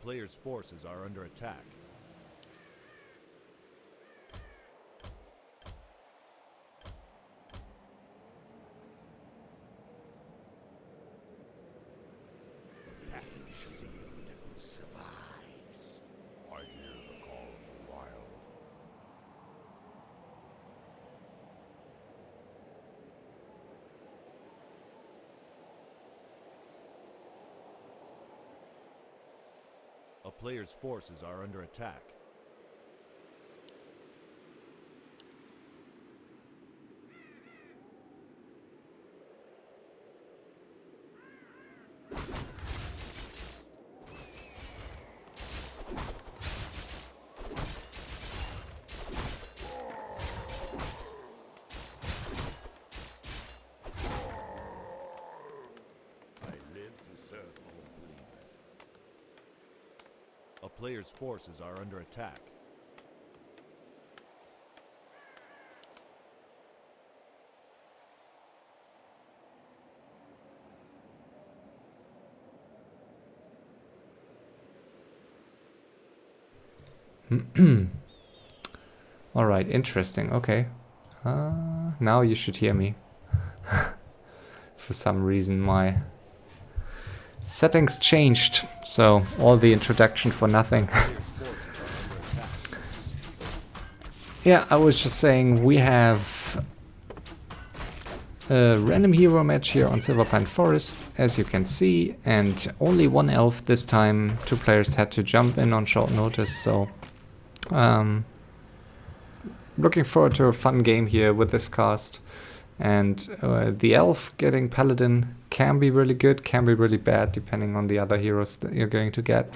player's forces are under attack. Survives. I hear the call of the wild. A player's forces are under attack. A player's forces are under attack. All right, interesting. Okay. Now you should hear me. For some reason, my settings changed, so all the introduction for nothing. Yeah, I was just saying we have a random hero match here on Silverpine Forest, as you can see, and only one elf this time. 2 players had to jump in on short notice, so looking forward to a fun game here with this cast. And the elf getting paladin can be really good, can be really bad, depending on the other heroes that you're going to get.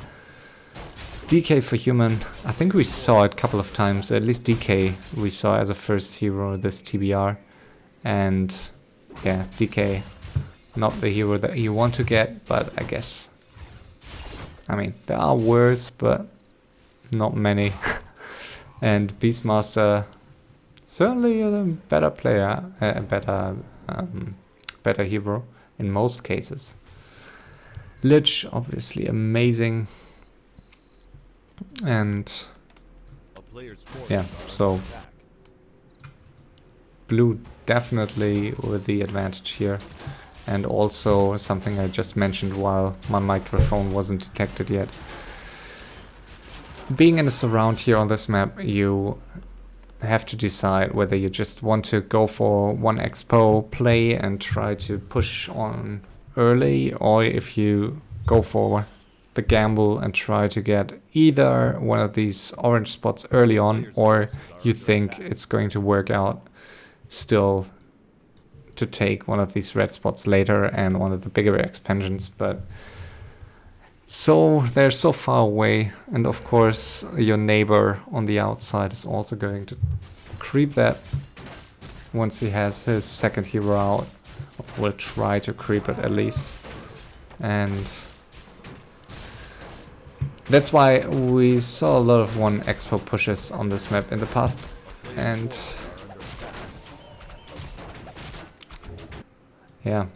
DK for human, I think we saw it a couple of times, at least DK we saw as a first hero this TBR. And yeah, DK, not the hero that you want to get, but I guess, I mean, there are worse, but not many. And Beastmaster, certainly a better player, a better hero in most cases. Lich, obviously amazing. And yeah, so blue definitely with the advantage here. And also something I just mentioned while my microphone wasn't detected yet. Being in a surround here on this map, you have to decide whether you just want to go for one expo play and try to push on early, or if you go for the gamble and try to get either one of these orange spots early on, or you think it's going to work out still to take one of these red spots later and one of the bigger expansions. But so they're so far away, and of course your neighbor on the outside is also going to creep that once he has his second hero out. Will try to creep it at least. And that's why we saw a lot of 1 expo pushes on this map in the past. And yeah,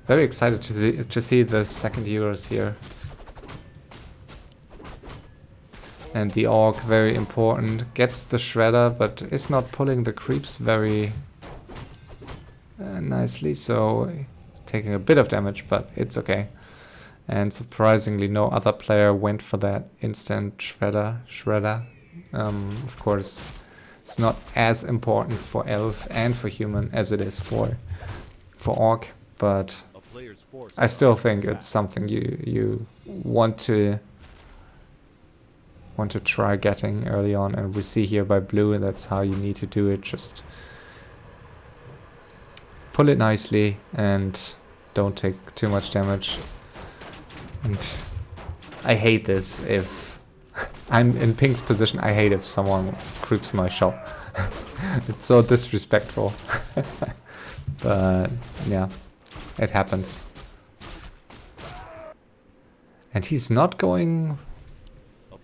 very excited to see the second heroes here. And the Orc, very important, gets the Shredder, but is not pulling the creeps very nicely, so taking a bit of damage, but it's okay. And surprisingly, no other player went for that instant Shredder. Of course, it's not as important for Elf and for Human as it is for Orc, but I still think it's something you want to try getting early on, and we see here by blue that's how you need to do it. Just pull it nicely and don't take too much damage. And I hate this if I'm in Pink's position. I hate if someone creeps my shop. It's so disrespectful. But yeah, it happens. And he's not going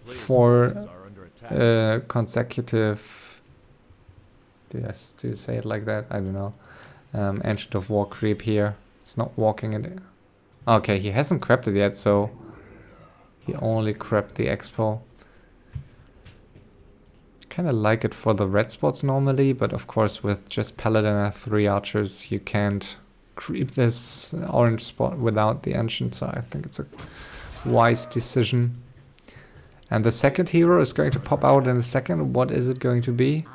for consecutive, do you say it like that? I don't know. Ancient of War creep here. It's not walking it. Okay, he hasn't crapped it yet, so he only crapped the expo. Kind of like it for the red spots normally, but of course with just paladin and 3 archers you can't creep this orange spot without the ancient, so I think it's a wise decision. And the second hero is going to pop out in a second. What is it going to be?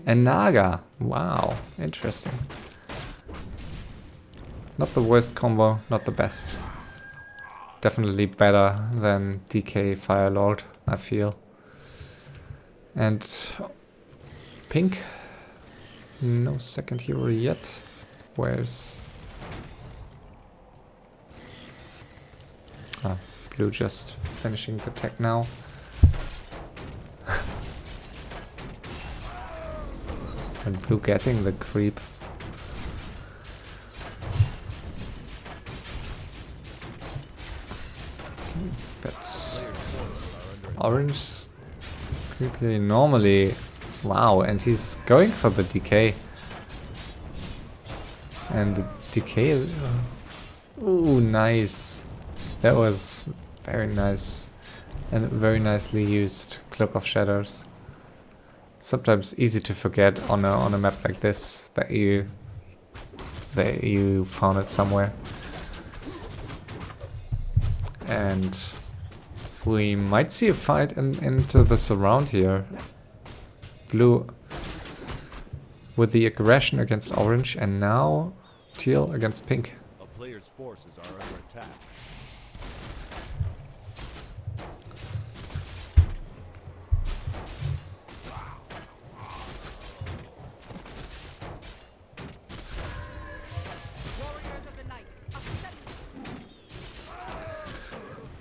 A Naga. Wow, interesting. Not the worst combo, not the best. Definitely better than DK Firelord, I feel. And pink, no second hero yet. Where's... Ah, blue just finishing the tech now. And blue getting the creep. That's orange creepy normally. Wow, and he's going for the decay. And the decay. Ooh, nice. That was very nice. And very nicely used Cloak of Shadows. Sometimes easy to forget on a map like this that you found it somewhere. And we might see a fight into the surround here. Blue with the aggression against orange, and now teal against pink. A player's forces are under attack.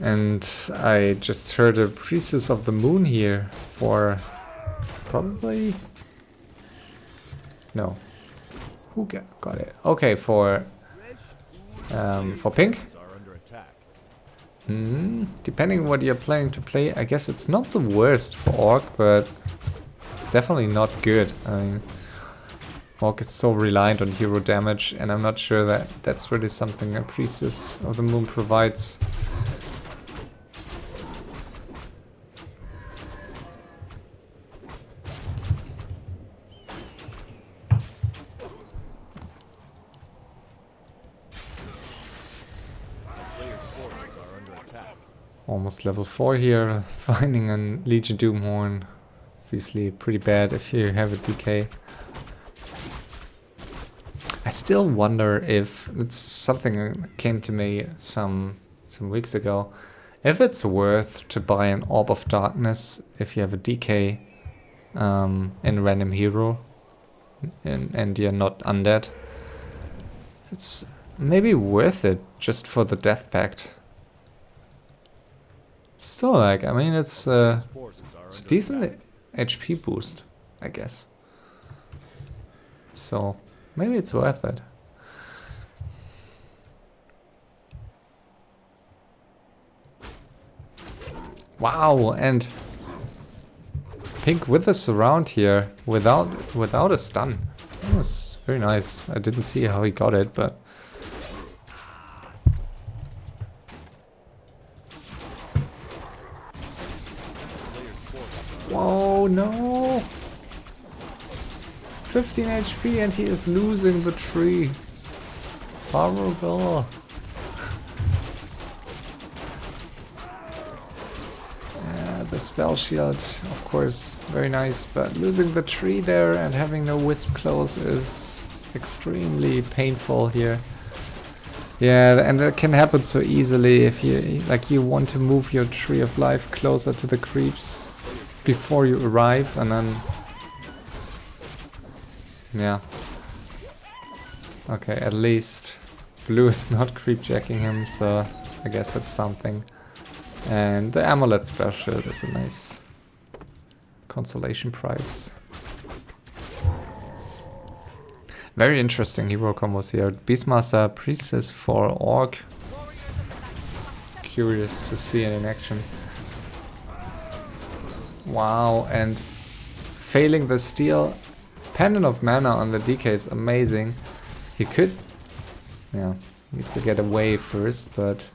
And I just heard a Priestess of the Moon here for probably... No. Who got it? Okay, for pink. Are under attack. Depending what you're planning to play, I guess it's not the worst for Orc, but it's definitely not good. I mean, Orc is so reliant on hero damage, and I'm not sure that that's really something a Priestess of the Moon provides. Almost level 4 here, finding a Legion Doomhorn. Obviously pretty bad if you have a DK. I still wonder if, it's something that came to me some weeks ago, if it's worth to buy an Orb of Darkness if you have a DK in random hero and you're not undead. It's maybe worth it just for the Death Pact. Still, like, I mean, it's a decent HP boost, I guess. So, maybe it's worth it. Wow, and pink with the surround here, without a stun. That was very nice. I didn't see how he got it, but... Whoa, no! 15 HP and he is losing the tree. Horrible. The spell shield, of course, very nice, but losing the tree there and having no wisp close is extremely painful here. Yeah, and it can happen so easily if you want to move your tree of life closer to the creeps before you arrive, and then yeah. Okay, at least blue is not creep jacking him, so I guess that's something. And the amulet spell shield is a nice consolation prize. Very interesting hero combos here. Beastmaster, Priestess for Orc. Curious to see it in action. Wow, and failing the steal. Pendant of Mana on the DK is amazing. He could... Yeah, Needs to get away first, but...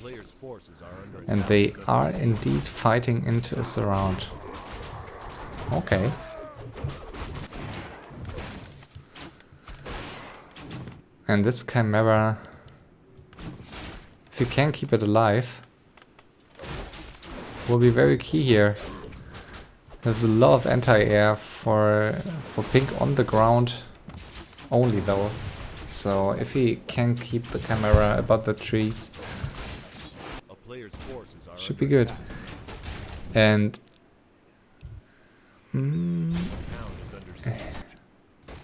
Player's forces are under And attack. they are indeed fighting into a surround. Okay. And this Chimera, if you can keep it alive, will be very key here. There's a lot of anti-air for pink on the ground only though. So if he can keep the Chimera above the trees, A player's forces are should be under good. attack. And The town is under siege.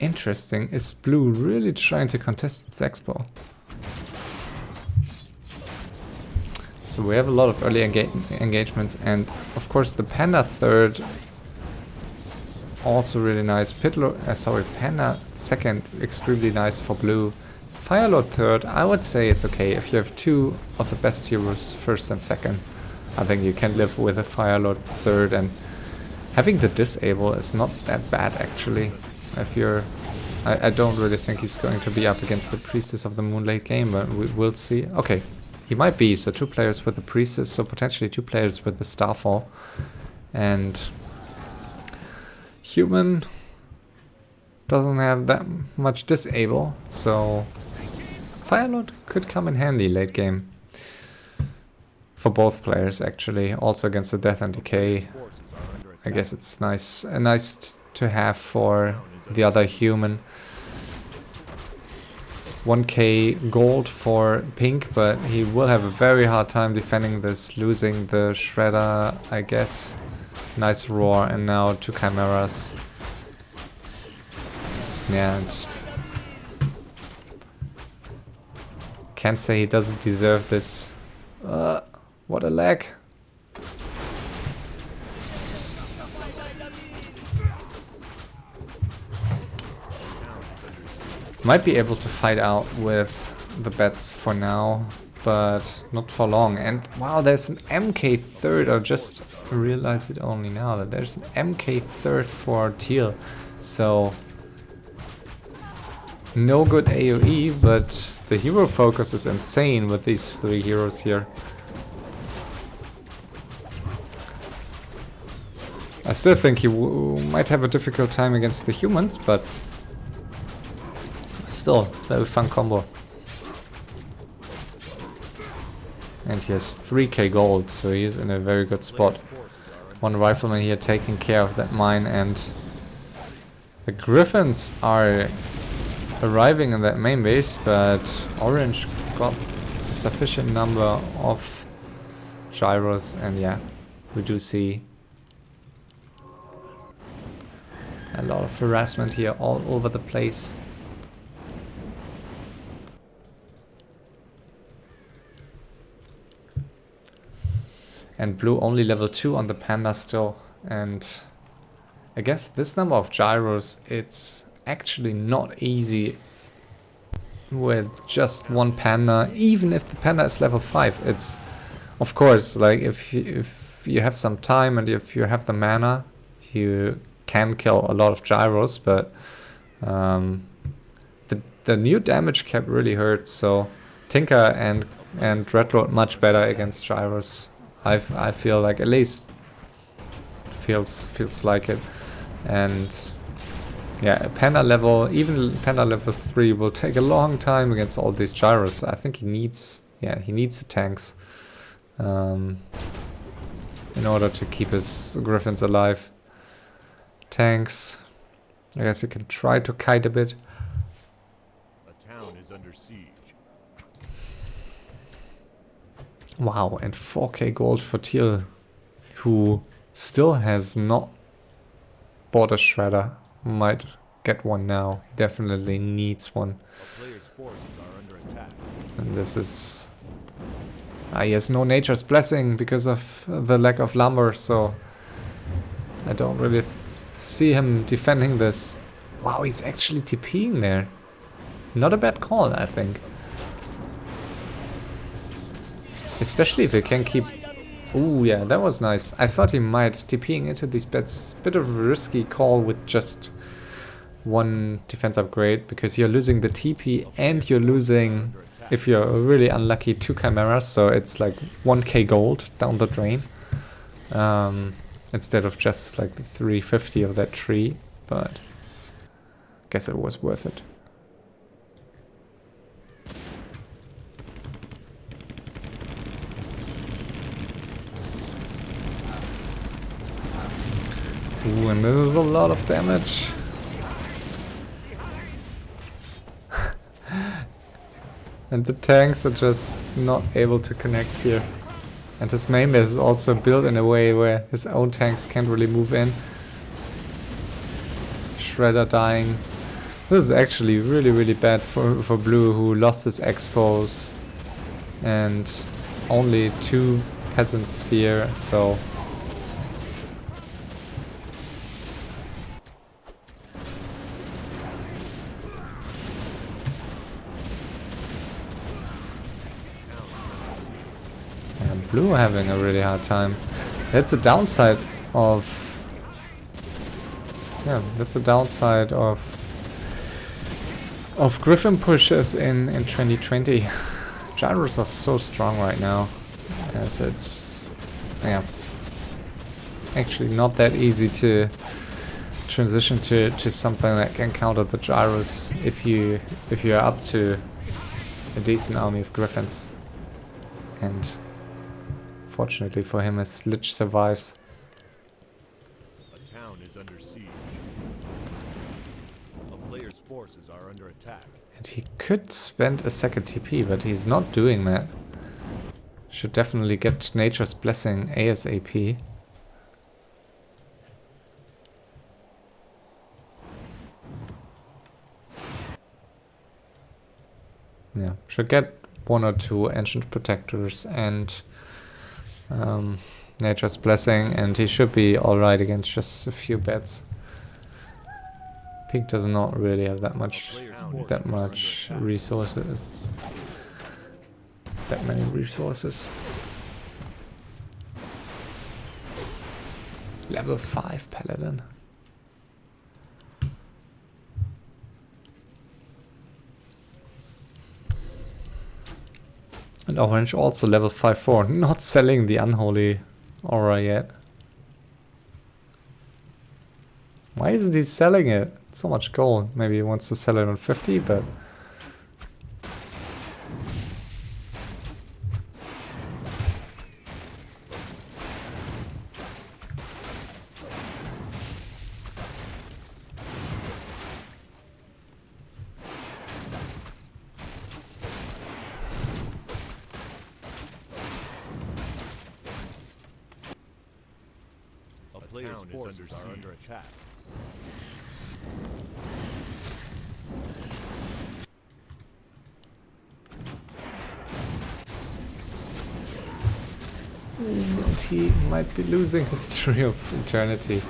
interesting, is blue really trying to contest its expo? So we have a lot of early engagements, and of course the Panda third, also really nice. Panda second, extremely nice for blue. Firelord third, I would say it's okay. If you have two of the best heroes, first and second, I think you can live with a Firelord third, and having the disable is not that bad actually. If you're... I don't really think he's going to be up against the Priestess of the Moon late game, but we'll see. Okay, he might be, so 2 players with the Priestess, so potentially 2 players with the Starfall. And human doesn't have that much disable, so Firelord could come in handy late game. For both players actually, also against the Death and Decay. Forces are under attack. I guess it's nice to have for the other human. 1k gold for pink, but he will have a very hard time defending this, losing the Shredder, I guess. Nice roar, and now 2 Chimeras. Yeah, and can't say he doesn't deserve this. What a lag. Might be able to fight out with the bats for now, but not for long. And wow, there's an MK third. I just realized it only now that there's an MK third for teal. So no good AoE, but the hero focus is insane with these 3 heroes here. I still think he might have a difficult time against the humans, but still, very fun combo. And he has 3k gold, so he's in a very good spot. One rifleman here taking care of that mine, and the Griffins are arriving in that main base, but Orange got a sufficient number of gyros, and yeah, we do see a lot of harassment here all over the place. And blue only level 2 on the Panda still, and against this number of gyros it's actually not easy with just 1 Panda, even if the Panda is level 5. It's, of course, like if you have some time and if you have the mana, you can kill a lot of gyros, but the new damage cap really hurts, so Tinker and Dreadlord much better against gyros. I feel like, at least feels like it. And yeah, Panda level, even Panda level 3 will take a long time against all these gyros. I think he needs the tanks in order to keep his Griffins alive. Tanks, I guess he can try to kite a bit. A town is under siege. Wow, and 4k gold for Teal, who still has not bought a Shredder. Might get one now. He definitely needs one. A player's forces are under attack. And this is... he has no Nature's Blessing because of the lack of lumber, so I don't really see him defending this. Wow, he's actually TPing there. Not a bad call, I think. Especially if he can keep... Ooh, yeah, that was nice. I thought he might TPing into these bets. Bit of a risky call with just one defense upgrade, because you're losing the TP and you're losing, if you're really unlucky, 2 chimeras, so it's like 1k gold down the drain. Instead of just like the 350 of that tree, but I guess it was worth it. Ooh, and this is a lot of damage. And the tanks are just not able to connect here. And his main base is also built in a way where his own tanks can't really move in. Shredder dying. This is actually really, really bad for Blue, who lost his expos. And it's only 2 peasants here, so... Blue having a really hard time. That's a downside of... Yeah, that's a downside of Griffin pushes in 2020. Gyros are so strong right now. Yeah, so it's... Yeah. Actually not that easy to transition to something that can counter the gyros if you're up to a decent army of Griffins. And... Fortunately for him, his Lich survives. A town is under siege. A player's forces are under attack. And he could spend a second TP, but he's not doing that. Should definitely get Nature's Blessing ASAP. Yeah, should get 1 or 2 Ancient Protectors and Nature's Blessing, and he should be alright against just a few bets. Pink does not really have that much resources. That many resources. Level 5 Paladin. And Orange also level 5-4, not selling the Unholy Aura yet. Why isn't he selling it? So much gold. Maybe he wants to sell it on 50, but... Players' forces are under attack. And he might be losing History of Eternity.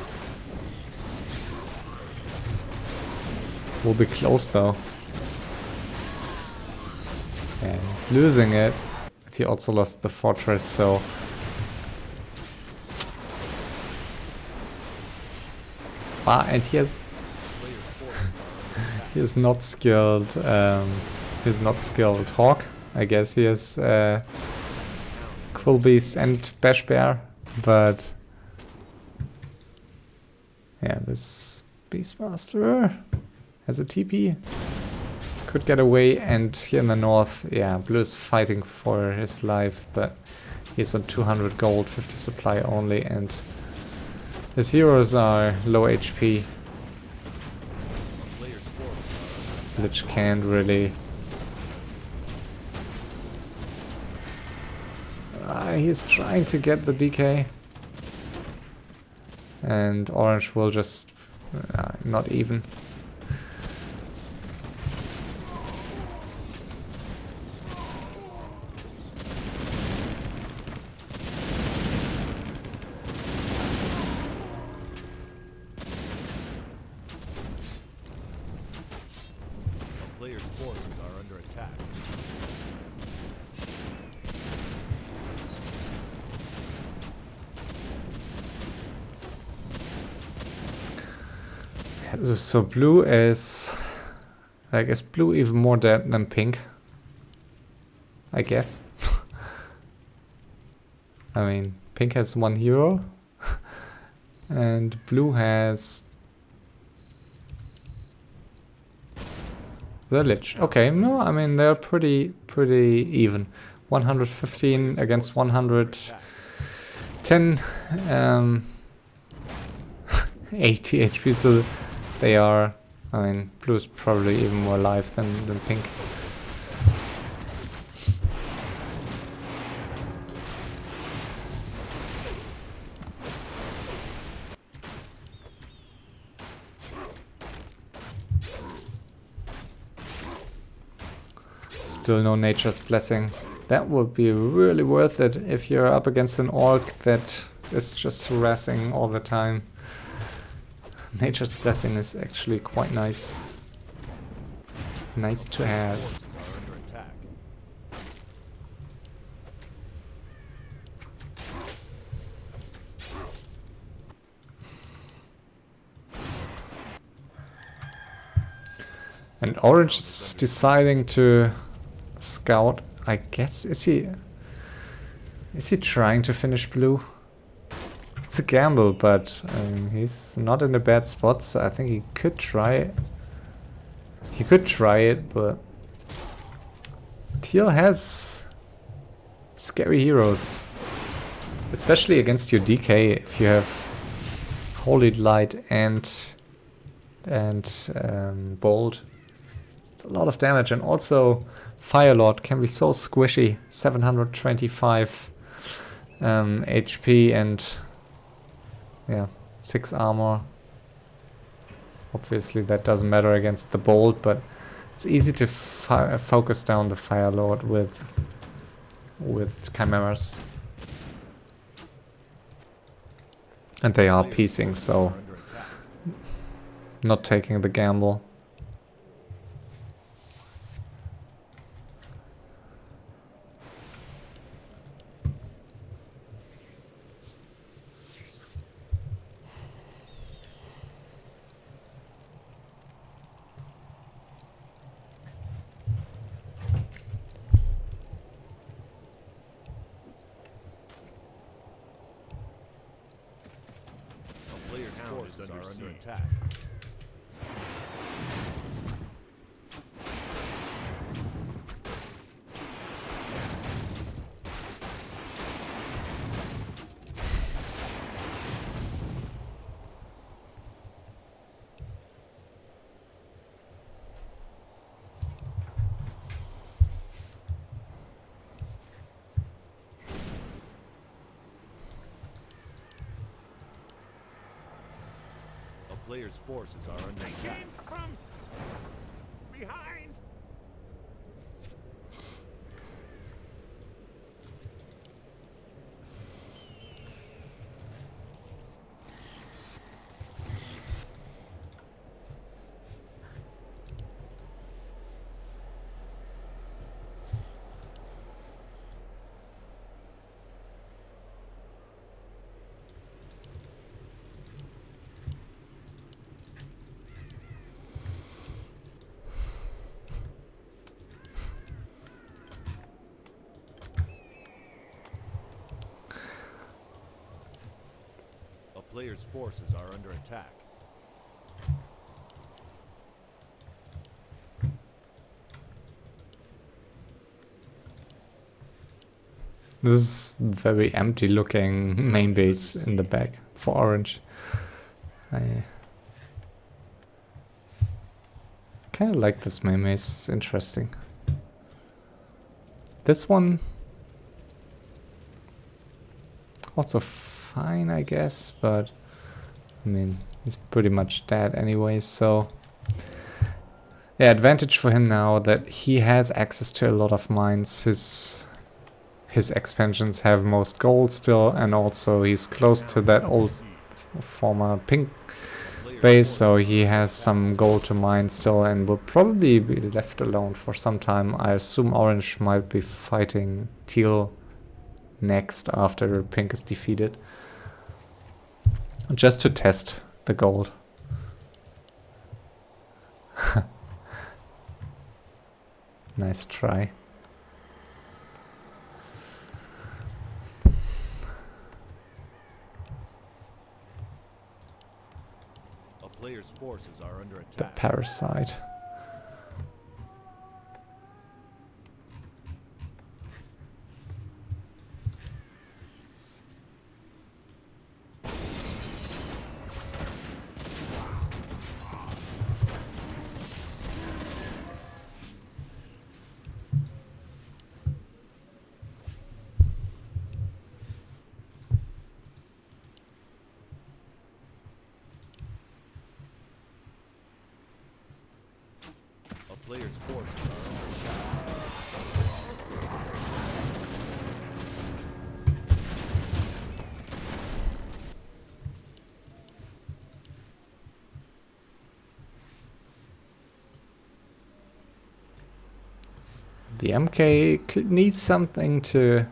Will be close though. Yeah, he's losing it. But he also lost the fortress, so... Ah, and he has... he is not skilled, he's not skilled Hawk. I guess he has Quillbeast and Bash Bear, but... Yeah, this Beastmaster has a TP. Could get away, and here in the north, yeah, Blue is fighting for his life, but he's on 200 gold, 50 supply only, and... His heroes are low HP. Lich can't really... he's trying to get the DK. And Orange will just... not even. player's forces are under attack. So blue is, I guess blue even more dead than pink, I guess. I mean, pink has 1 hero and blue has the Lich. Okay, no, I mean they're pretty even. 115 against 110, 80 HP, so they are, I mean, blue is probably even more alive than pink. Still no Nature's Blessing. That would be really worth it if you're up against an orc that is just harassing all the time. Nature's Blessing is actually quite nice. Nice to have. Forces are under attack. And orange is deciding to scout. I guess is he trying to finish blue? It's a gamble, but he's not in a bad spot, so I think he could try it. He could try it, but Teal has scary heroes, especially against your DK. If you have Holy Light and Bolt, it's a lot of damage, and also Firelord can be so squishy. 725 HP and yeah, 6 armor. Obviously that doesn't matter against the Bolt, but it's easy to focus down the Firelord with Chimeras. And they are piecing, so not taking the gamble. Player's forces are under attack. Player's forces are under attack. From behind. Player's forces are under attack. This is very empty looking main base in the back for orange. I kind of like this main base, it's interesting. This one also fine, I guess, but I mean, he's pretty much dead anyway, so yeah, advantage for him now that he has access to a lot of mines. His expansions have most gold still, and also he's close to that old former pink base, so he has some gold to mine still and will probably be left alone for some time. I assume orange might be fighting teal next after pink is defeated. Just to test the gold. Nice try. A player's forces are under The attack. parasite. A player's forces are under attack. The MK could need something to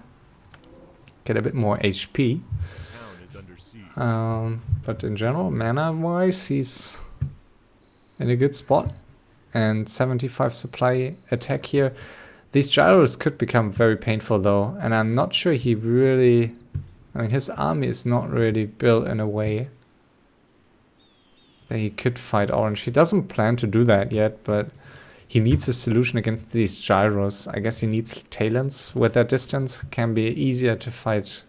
get a bit more HP. Town is under siege. But in general, mana-wise, he's in a good spot. And 75 supply attack here. These gyros could become very painful though. And I'm not sure he really... I mean, his army is not really built in a way that he could fight orange. He doesn't plan to do that yet, but he needs a solution against these gyros. I guess he needs talents with that distance. Can be easier to fight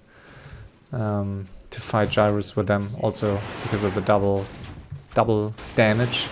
gyros with them, also because of the double damage.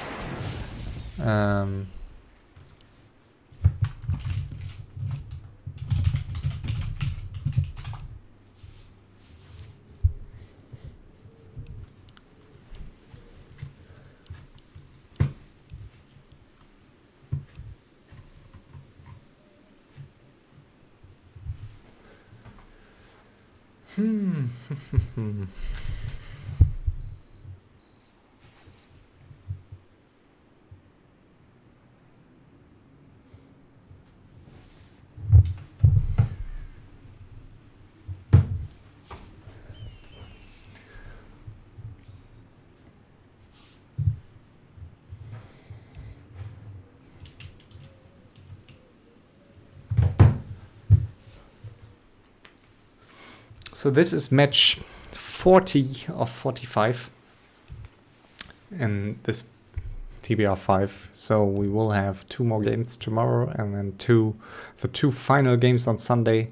So this is match 40 of 45 in this TBR5. So we will have 2 more games tomorrow and then the two final games on Sunday.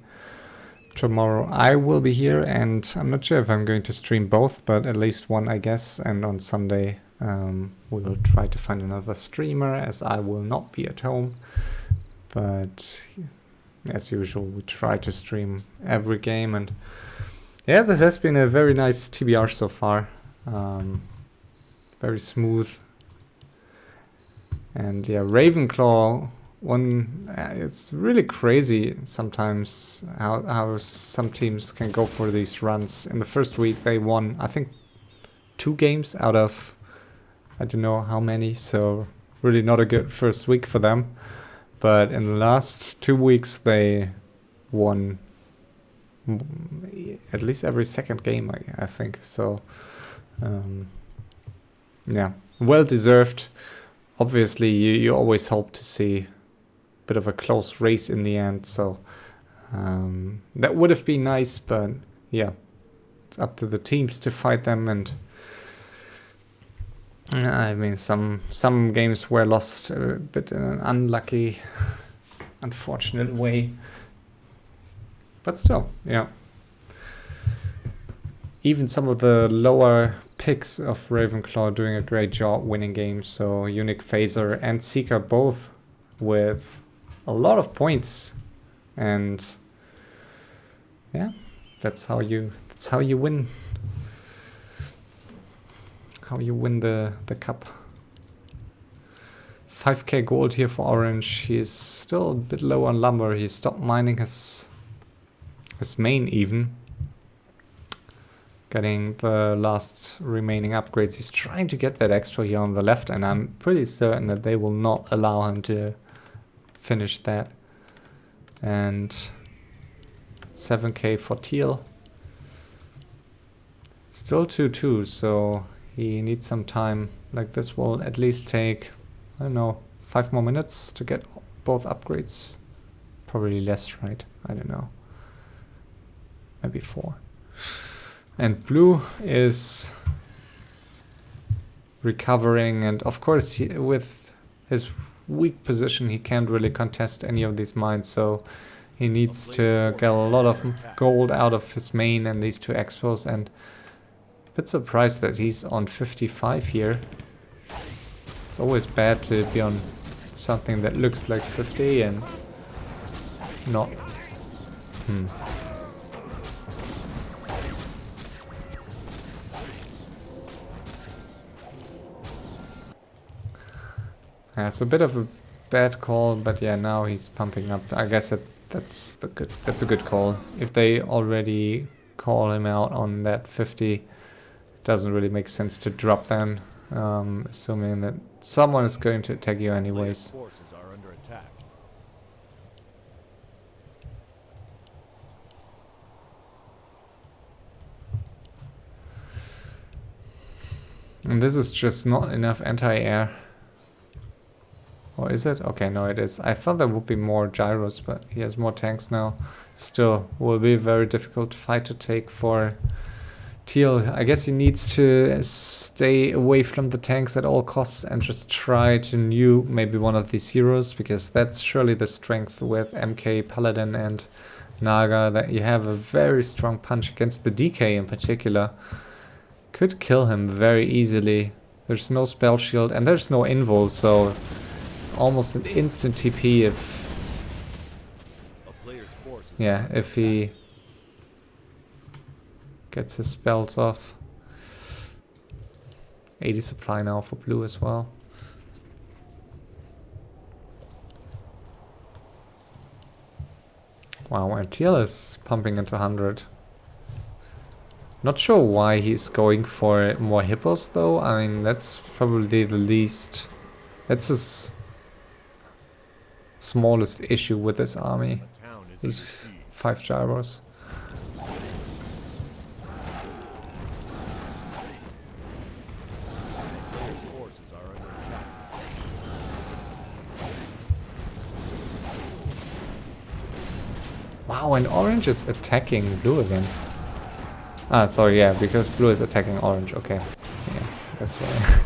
Tomorrow I will be here and I'm not sure if I'm going to stream both, but at least one I guess. And on Sunday we will try to find another streamer as I will not be at home. But as usual, we try to stream every game, and yeah, this has been a very nice TBR so far. Very smooth. And yeah, Ravenclaw, it's really crazy sometimes how some teams can go for these runs. In the first week they won, I think, 2 games out of I don't know how many, so really not a good first week for them. But in the last 2 weeks, they won at least every second game, I think. So, yeah, well deserved. Obviously, you always hope to see a bit of a close race in the end. So that would have been nice, but yeah, it's up to the teams to fight them. And I mean, some games were lost a bit in an unlucky, unfortunate way. But still, yeah. Even some of the lower picks of Ravenclaw doing a great job winning games. So Unique Phaser and Seeker both with a lot of points. And yeah, that's how you win. How you win the cup. 5k gold here for orange. He is still a bit low on lumber. He stopped mining his main even. getting the last remaining upgrades. He's trying to get that expo here on the left, and I'm pretty certain that they will not allow him to finish that. And 7k for Teal. Still 2-2, so he needs some time. Like, this will at least take, I don't know, 5 more minutes to get both upgrades. Probably less, right? I don't know. Maybe 4. And blue is recovering, and of course with his weak position he can't really contest any of these mines, so he needs to get a lot of gold out of his main and these 2 expos, and a bit surprised that he's on 55 here. It's always bad to be on something that looks like 50 and not... Yeah, it's a bit of a bad call, but yeah, now he's pumping up. I guess that's a good call. If they already call him out on that 50, it doesn't really make sense to drop them, assuming that someone is going to attack you anyways. Forces are under attack. And this is just not enough anti-air. Or is it? Okay, no, it is. I thought there would be more gyros, but he has more tanks now. Still, will be a very difficult fight to take for Teal. I guess he needs to stay away from the tanks at all costs and just try to nuke maybe one of these heroes, because that's surely the strength with MK, Paladin and Naga, that you have a very strong punch against the DK in particular. Could kill him very easily. There's no spell shield and there's no invul, so it's almost an instant TP if... yeah, if he gets his spells off. 80 supply now for blue as well. Wow, and Teal is pumping into 100. Not sure why he's going for more hippos though. I mean, that's probably the least... that's his smallest issue with this army. These 5 gyros. Wow, and orange is attacking blue again. Ah, sorry, yeah, because blue is attacking orange. Okay, yeah, that's why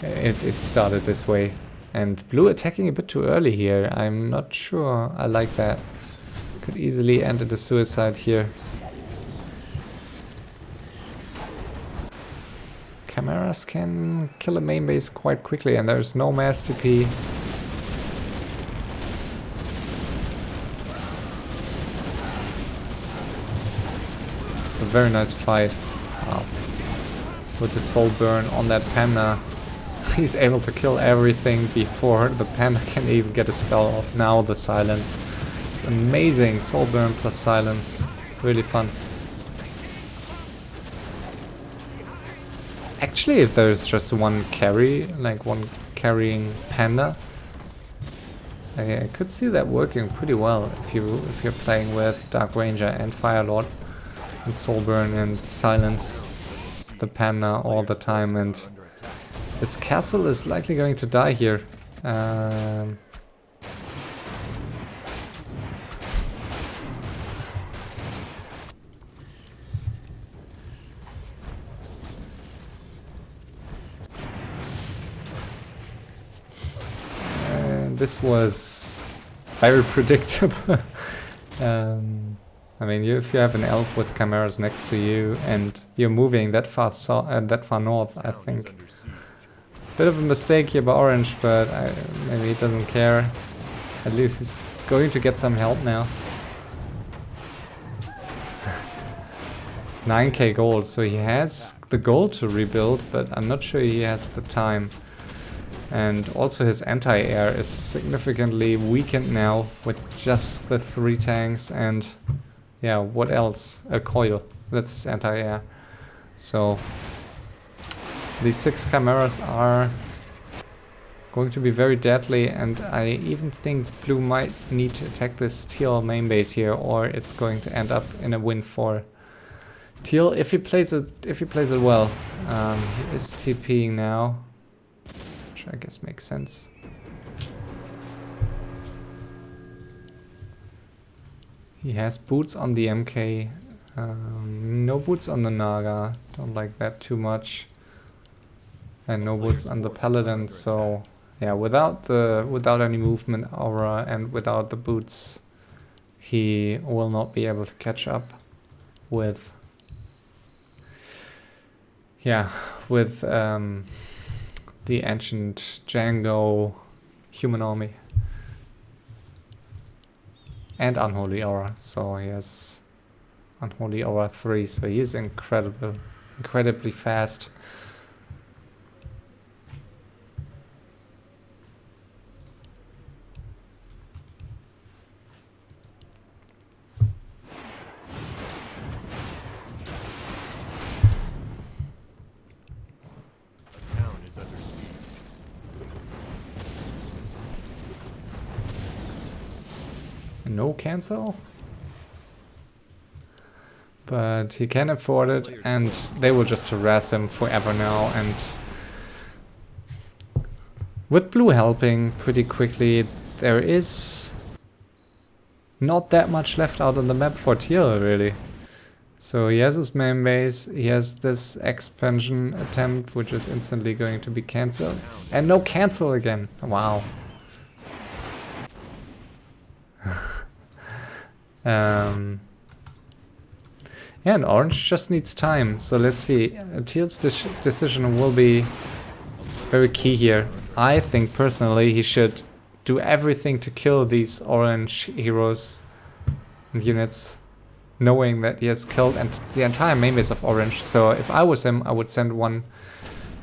it started this way. And blue attacking a bit too early here. I'm not sure I like that. Could easily end the suicide here. Chimeras can kill a main base quite quickly, and there's no mass TP. It's a very nice fight. Wow. With the soul burn on that panda. He's able to kill everything before the panda can even get a spell off. Now the silence. It's amazing. Soul burn plus silence. Really fun. Actually, if there's just one carry, like one carrying panda, I could see that working pretty well if you're playing with Dark Ranger and Firelord and Soul Burn and silence the panda all the time, and its castle is likely going to die here. This was very predictable. I mean, if you have an elf with chimeras next to you and you're moving that far north, I think. Bit of a mistake here by orange, but maybe he doesn't care. At least he's going to get some help now. 9k gold, so he has the gold to rebuild, but I'm not sure he has the time. And also his anti-air is significantly weakened now with just the 3 tanks and yeah, what else? A coil. That's his anti-air. So these 6 chimeras are going to be very deadly, and I even think blue might need to attack this teal main base here, or it's going to end up in a win for teal if he plays it well. He is TPing now, which I guess makes sense. He has boots on the MK, no boots on the Naga, don't like that too much. And no boots on the Paladin, so yeah, without any movement aura and without the boots, he will not be able to catch up with the ancient Django human army and unholy aura. So he has unholy aura 3, so he is incredibly fast. No cancel, but he can afford it, and they will just harass him forever now. And with blue helping pretty quickly, there is not that much left out on the map for teal, really. So he has his main base, he has this expansion attempt, which is instantly going to be cancelled, and no cancel again. Wow. Yeah, and orange just needs time. So let's see. Teal's decision will be very key here. I think personally he should do everything to kill these orange heroes and units, knowing that he has killed the entire main base of orange. So if I was him, I would send one.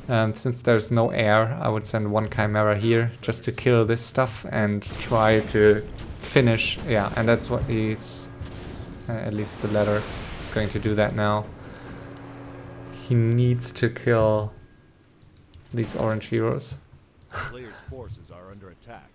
Since there's no air, I would send one chimera here just to kill this stuff and try to finish. Yeah, and that's what he's at least the letter is going to do that now. He needs to kill these orange heroes. Players' forces are under attack.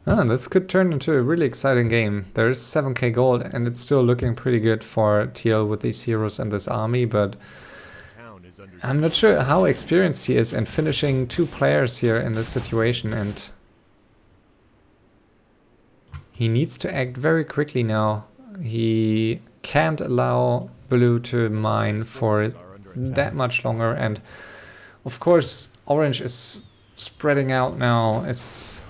This could turn into a really exciting game. There's 7k gold and it's still looking pretty good for teal with these heroes and this army, but I'm not sure how experienced he is in finishing 2 players here in this situation, and he needs to act very quickly now. He can't allow blue to mine for that much longer, and of course orange is spreading out now, is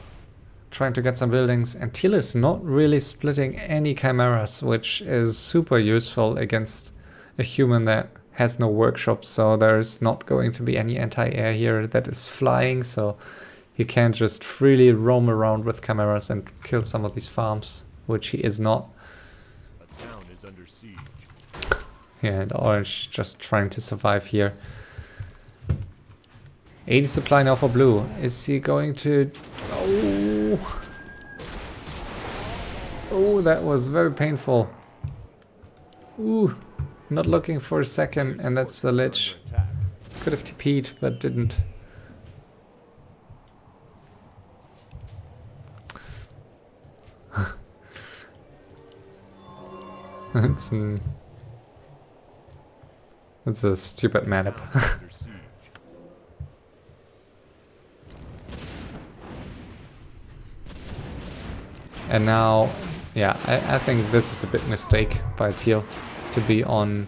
trying to get some buildings, and teal is not really splitting any chimeras, which is super useful against a human that has no workshop. So there's not going to be any anti-air here that is flying, so he can just freely roam around with chimeras and kill some of these farms, which he is not. A town is under siege. Yeah, and orange just trying to survive here. 80 supply now for blue. Is he going to... Oh! Oh, that was very painful. Ooh, not looking for a second, and that's the lich. Could have TP'd, but didn't. It's a stupid map. And now, yeah, I think this is a big mistake by teal to be on.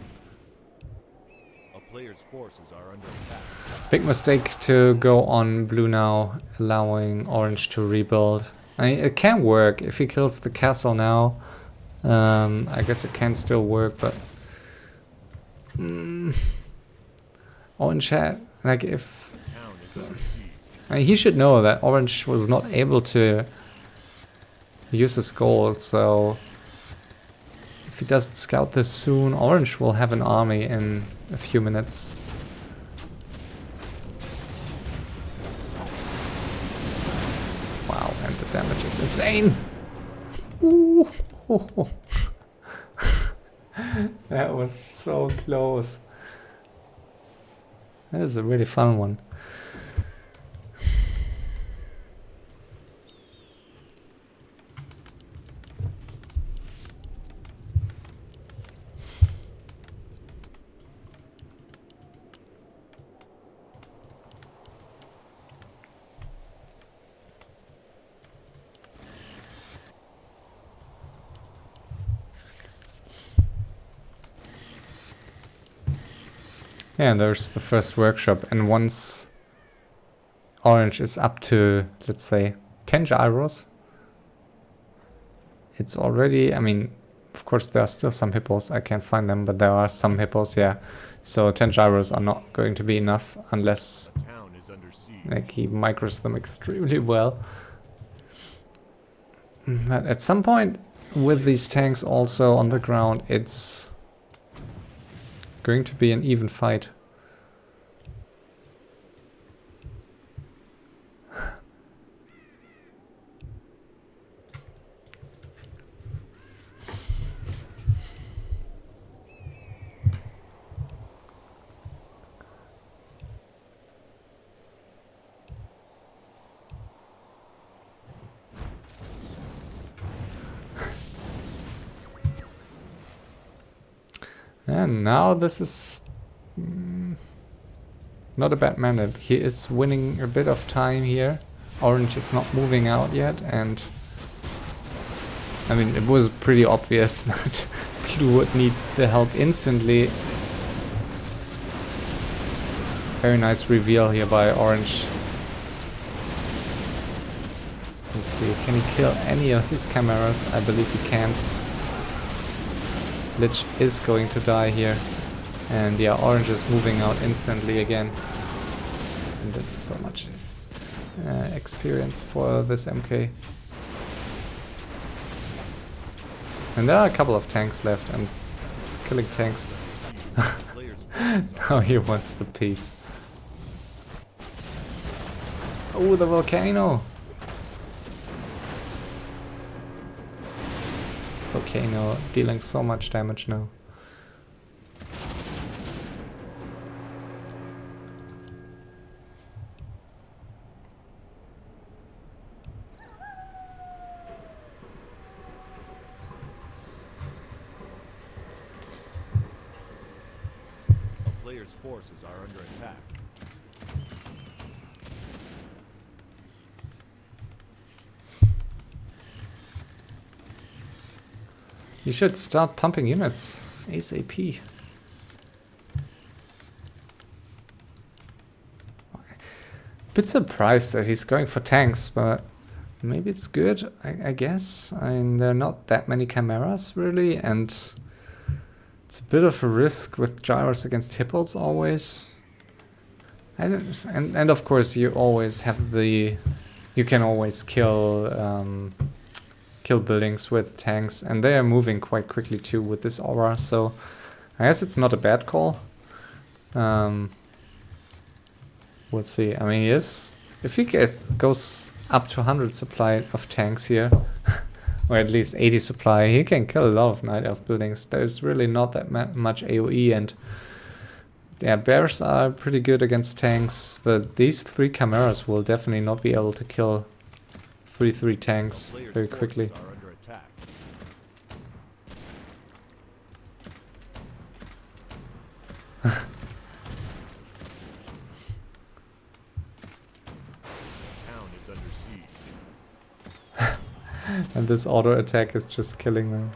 A player's forces are under attack. Big mistake to go on blue now, allowing orange to rebuild. I mean, it can work if he kills the castle now. I guess it can still work, but orange had, like, if I mean, he should know that orange was not able to use his gold, so if he doesn't scout this soon, orange will have an army in a few minutes. Wow, and the damage is insane! Ooh. That was so close. That is a really fun one. Yeah, there's the first workshop, and once orange is up to, let's say, 10 gyros, it's already, I mean, of course there are still some hippos, I can't find them, but there are some hippos, yeah. So 10 gyros are not going to be enough unless Town is under siege. like he micros them extremely well. But at some point with these tanks also on the ground, it's going to be an even fight. And now this is not a bad matchup. He is winning a bit of time here. Orange is not moving out yet, and I mean it was pretty obvious that blue would need the help instantly. Very nice reveal here by orange. Let's see, can he kill any of these cameras? I believe he can't. Lich is going to die here. And yeah, orange is moving out instantly again. And this is so much experience for this MK. And there are a couple of tanks left, and killing tanks. Now he wants the peace. Oh, the volcano! Volcano dealing so much damage now. A player's forces are under attack. You should start pumping units ASAP. Bit surprised that he's going for tanks, but maybe it's good, I guess. I mean, there are not that many chimeras really, and it's a bit of a risk with gyros against hippos always. And of course you always have the, you can always kill buildings with tanks, and they are moving quite quickly too with this aura, so I guess it's not a bad call. We'll see. I mean, yes, if he goes up to 100 supply of tanks here, or at least 80 supply, he can kill a lot of Night Elf buildings. There's really not that much AoE, and yeah, bears are pretty good against tanks, but these 3 chimeras will definitely not be able to kill 3 tanks very quickly. Are under attack. Town is under siege. And this auto attack is just killing them.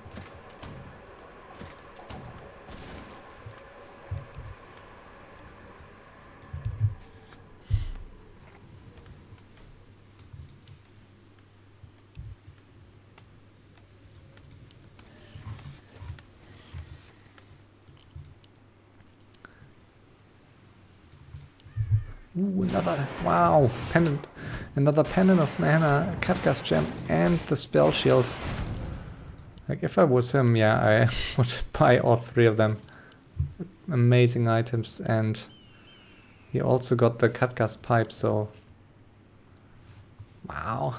Ooh, another, wow, pendant, another pendant of mana, a Cutgas gem, and the spell shield. Like, if I was him, yeah, I would buy all 3 of them. Amazing items, and he also got the Cutgas pipe, so wow.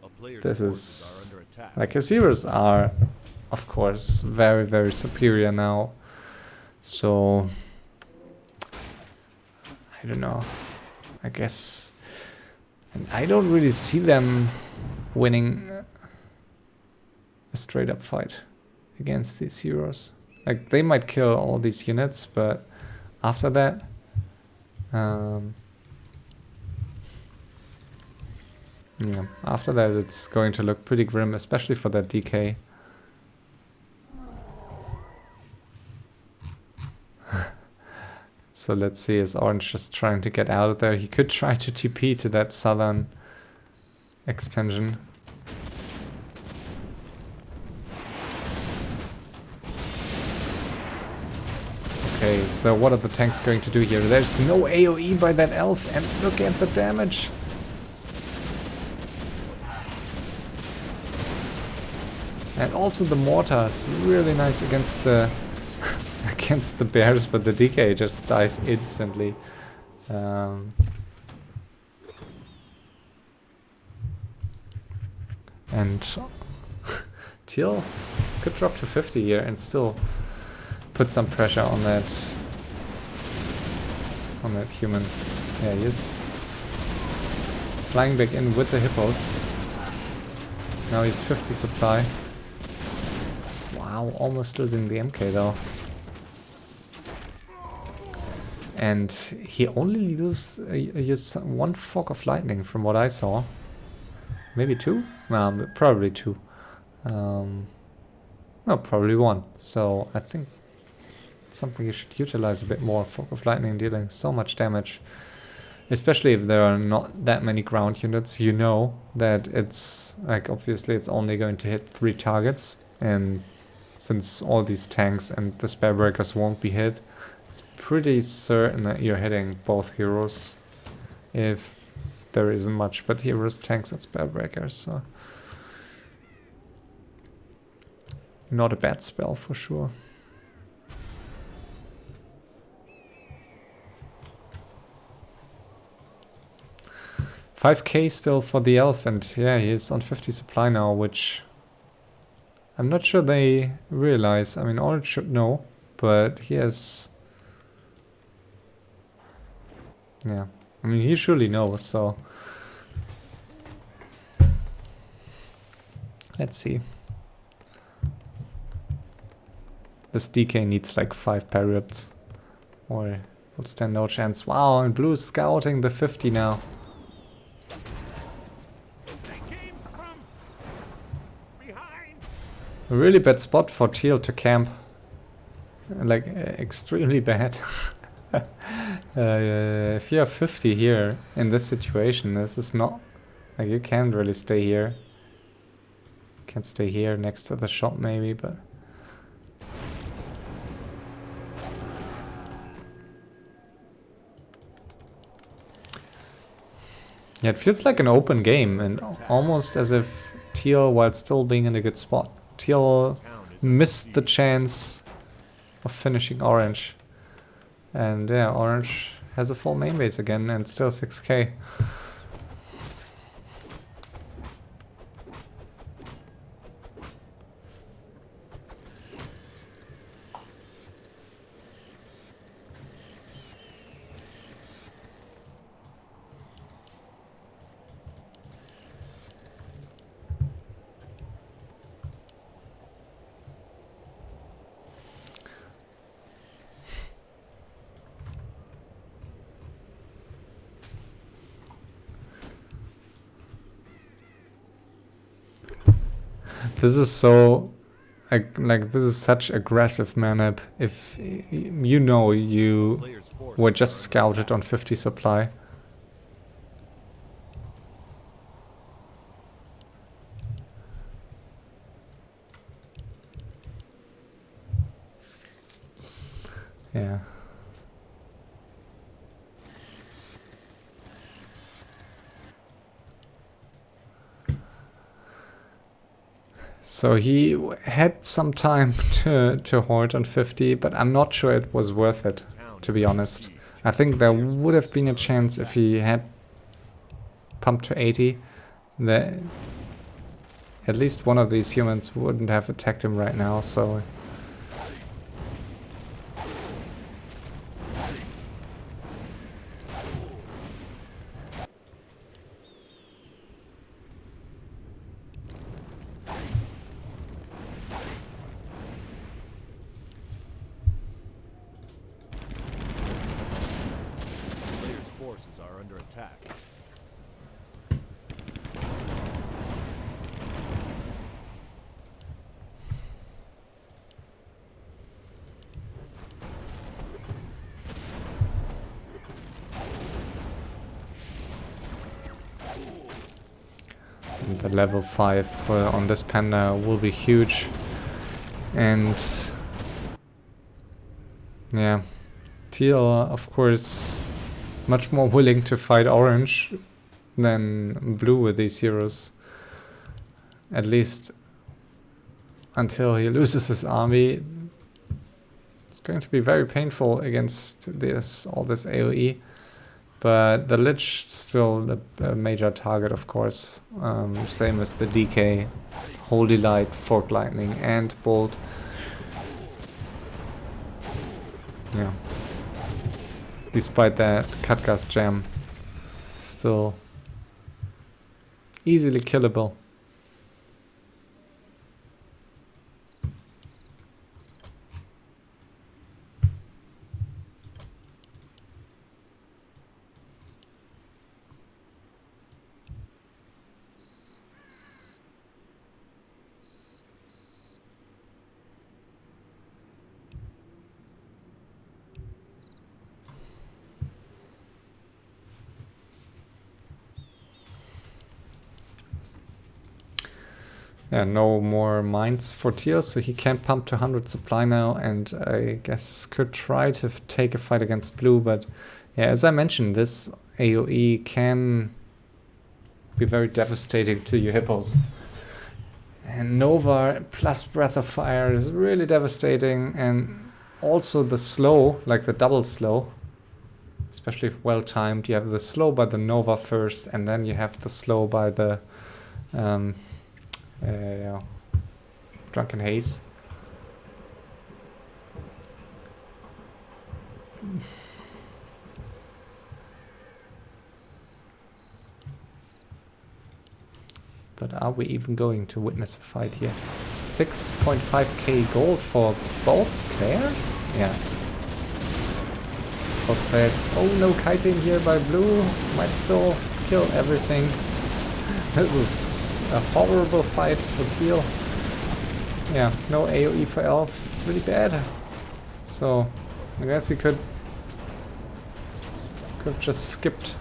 A player's This forces is are under attack. Like his heroes are, of course, very, very superior now. So, I don't know. I guess, and I don't really see them winning a straight up fight against these heroes. Like they might kill all these units, but after that, yeah, after that it's going to look pretty grim, especially for that DK. So let's see, is Orange just trying to get out of there? He could try to TP to that southern expansion. Okay, so what are the tanks going to do here? There's no AoE by that elf, and look at the damage. And also the mortar is really nice against the against the bears, but the DK just dies instantly. And Teal could drop to 50 here and still put some pressure on that human. Yeah, he is flying back in with the hippos. Now he's 50 supply. Wow, almost losing the MK though. And he only used one fog of lightning from what I saw. Maybe two? Probably two. No, probably one. So I think it's something you should utilize a bit more. Fog of lightning dealing so much damage. Especially if there are not that many ground units, you know that it's, like, obviously it's only going to hit 3 targets. And since all these tanks and the spell breakers won't be hit, it's pretty certain that you're hitting both heroes. If there isn't much but heroes, tanks and spell breakers, so not a bad spell for sure. $5k still for the elf, and yeah, he's on 50 supply now, which I'm not sure they realize. I mean, Orange should know, but he has... Yeah, I mean, he surely knows, so... Let's see. This DK needs like 5 parrots, or will stand no chance. Wow, and Blue is scouting the 50 now. A really bad spot for Teal to camp. Like, extremely bad. If you have 50 here in this situation, this is not... Like, you can't really stay here. Can stay here next to the shop maybe, but... Yeah, it feels like an open game, and almost as if Teal, while still being in a good spot, Teal missed the chance of finishing Orange. And yeah, Orange has a full main base again and still 6k. This is so, like this is such aggressive manip. If you know you were just scouted on 50 supply. Yeah. So he had some time to hoard on 50, but I'm not sure it was worth it, to be honest. I think there would have been a chance if he had pumped to 80, that at least one of these humans wouldn't have attacked him right now, so... Players' forces are under attack. The level 5 on this panda will be huge. And yeah, teal of course much more willing to fight orange than blue with these heroes. At least until he loses his army. It's going to be very painful against all this AoE. But the Lich is still a major target, of course. Same as the DK, Holy Light, Fork Lightning, and Bolt. Yeah. Despite that, Katga's Gem, still easily killable. Yeah, no more mines for teal, so he can't pump to 100 supply now, and I guess could try to take a fight against blue, but yeah, as I mentioned, this AoE can be very devastating to your hippos. And Nova plus Breath of Fire is really devastating, and also the slow, like the double slow, especially if well timed. You have the slow by the Nova first, and then you have the slow by the Drunken Haze. But are we even going to witness a fight here? 6.5k gold for both players? Yeah. Both players. Oh no, kiting here by blue. Might still kill everything. This is a horrible fight for teal. Yeah, no AoE for elf. Really bad. So, I guess he could have just skipped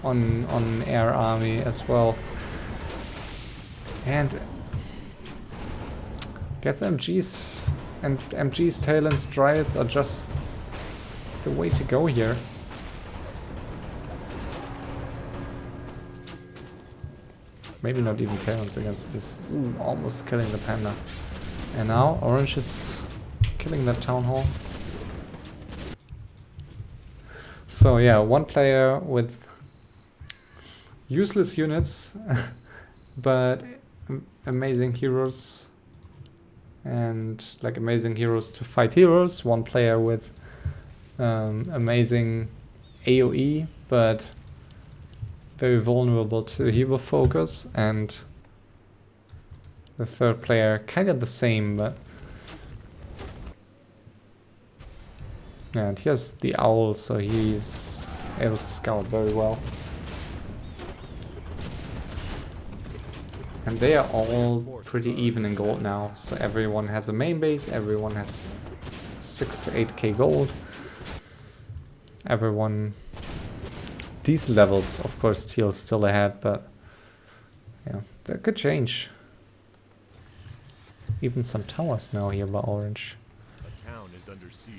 on air army as well. And I guess MGs and MGs, Talons, Dryads are just the way to go here. Maybe not even Talons against this. Ooh, almost killing the panda. And now Orange is killing that town hall. So yeah, one player with useless units, but amazing heroes, and like amazing heroes to fight heroes. One player with amazing AoE, but very vulnerable to hero focus, and the third player kind of the same, but yeah, and he has the owl, so he's able to scout very well. And they are all pretty even in gold now, so everyone has a main base, everyone has 6 to 8k gold. Everyone... These levels, of course, teal's still ahead, but yeah, that could change. Even some towers now here by Orange. A town is under siege.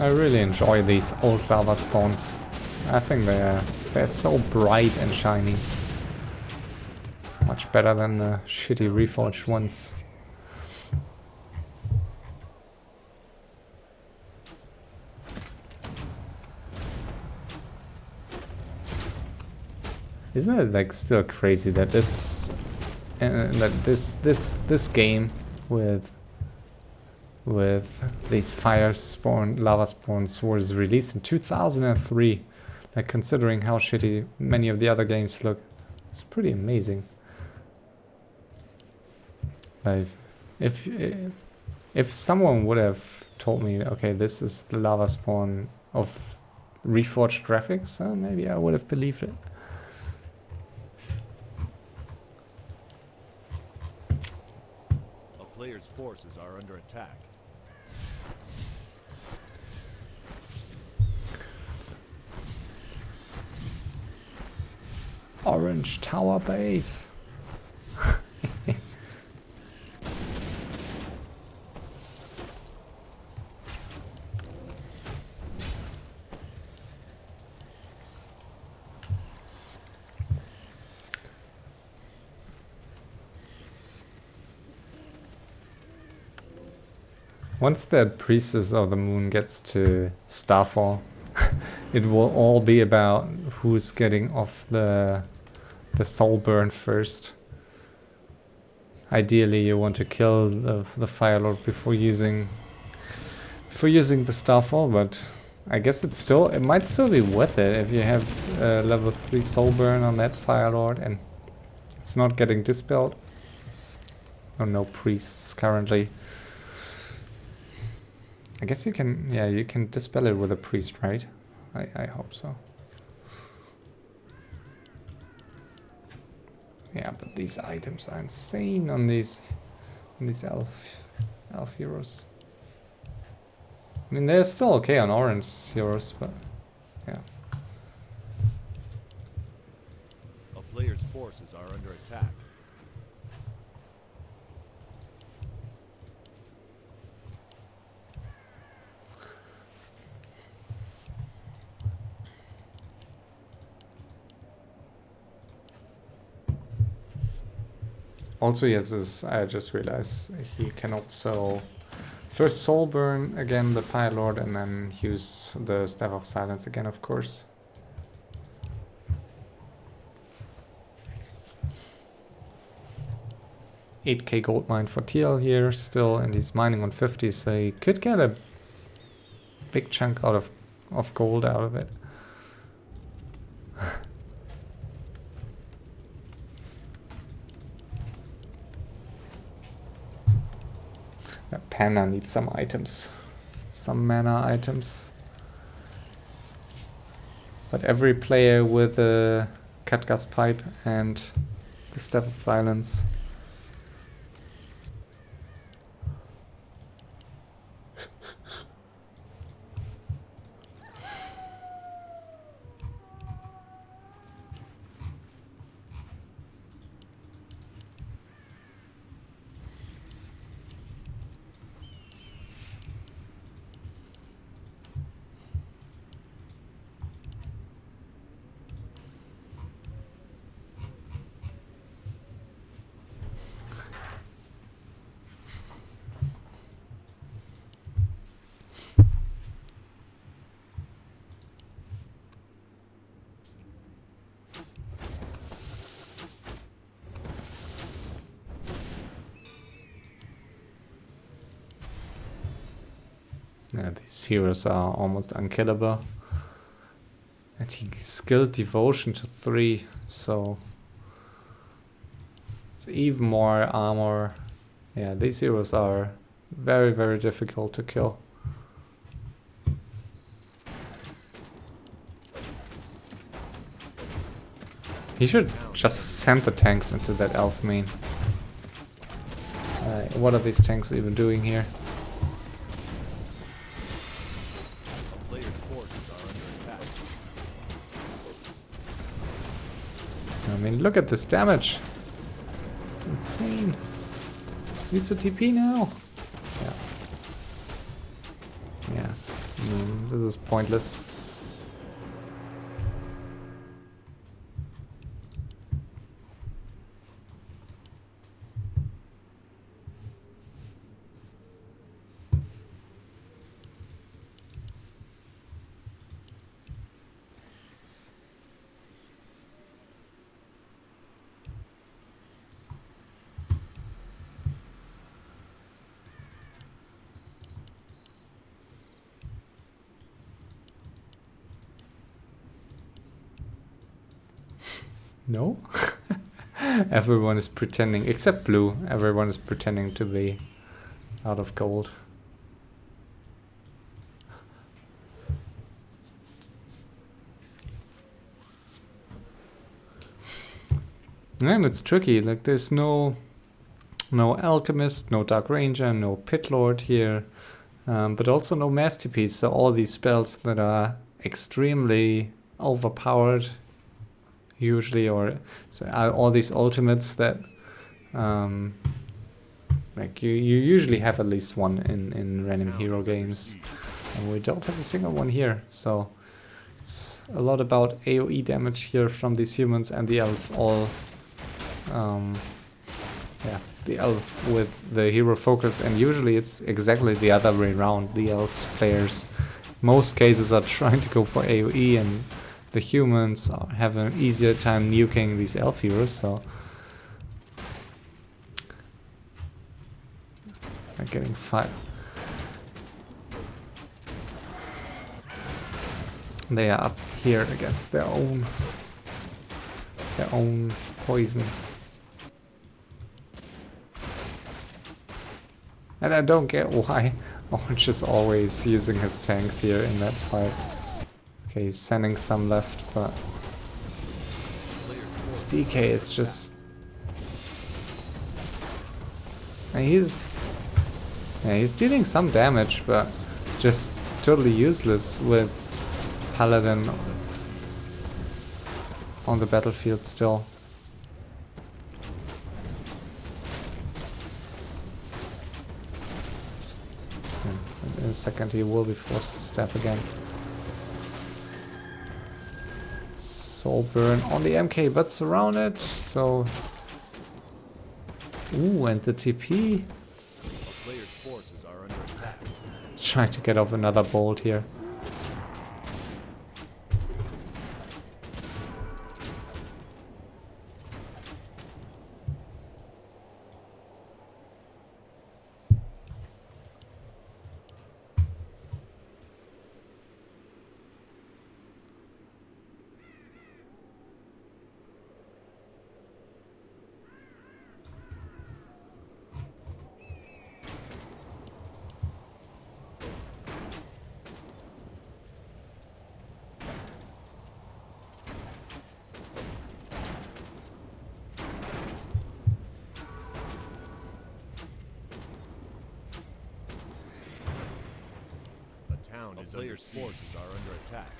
I really enjoy these old lava spawns. I think they're so bright and shiny. Much better than the shitty reforged ones. Isn't it like still crazy that this game with these lava spawns was released in 2003? Like, considering how shitty many of the other games look, it's pretty amazing. Like, if someone would have told me, okay, this is the lava spawn of reforged graphics, maybe I would have believed it. A player's forces are under attack. Orange tower base. Once that Priestess of the Moon gets to Starfall, it will all be about who's getting off the soul burn first. Ideally, you want to kill the Fire Lord before using the Starfall, but I guess it might still be worth it if you have level 3 soul burn on that Fire Lord and it's not getting dispelled. Or no priests currently. I guess you can dispel it with a priest, right? I hope so. Yeah, but these items are insane on these elf heroes. I mean, they're still okay on orange heroes, but yeah. A player's forces are under attack. Also, yes, I just realized he can also first soul burn again the Fire Lord and then use the Staff of Silence again, of course. $8k gold mine for TL here still, and he's mining on 50, so he could get a big chunk of gold out of it. Panda needs some items, some mana items. But every player with a Catgas pipe and the Staff of Silence yeah, these heroes are almost unkillable. And he skilled devotion to 3, so it's even more armor. Yeah, these heroes are very, very difficult to kill. He should just send the tanks into that elf main. What are these tanks even doing here? I mean, look at this damage. Insane. Needs a TP now. Yeah. Yeah. this is pointless. No? Everyone is pretending, except blue. Everyone is pretending to be out of gold. And it's tricky, like there's no alchemist, no dark ranger, no pit lord here, but also no masterpiece. So all these spells that are extremely overpowered usually, or so all these ultimates that like you usually have at least one in random hero games, and we don't have a single one here. So it's a lot about AoE damage here from these humans and the elf all. Yeah, the elf with the hero focus, and usually it's exactly the other way around. The elves players, most cases, are trying to go for AoE, and the humans have an easier time nuking these elf heroes. So they're getting fired. They are up here against their own poison. And I don't get why Orange is always using his tanks here in that fight. Okay, he's sending some left, but this DK is just... And he's dealing some damage, but just totally useless with Paladin on the battlefield still. In a second he will be forced to staff again. Soul burn on the MK, but surrounded, so... Ooh, and the TP. Player's forces are under attack. Trying to get off another bolt here. Player's forces are under attack.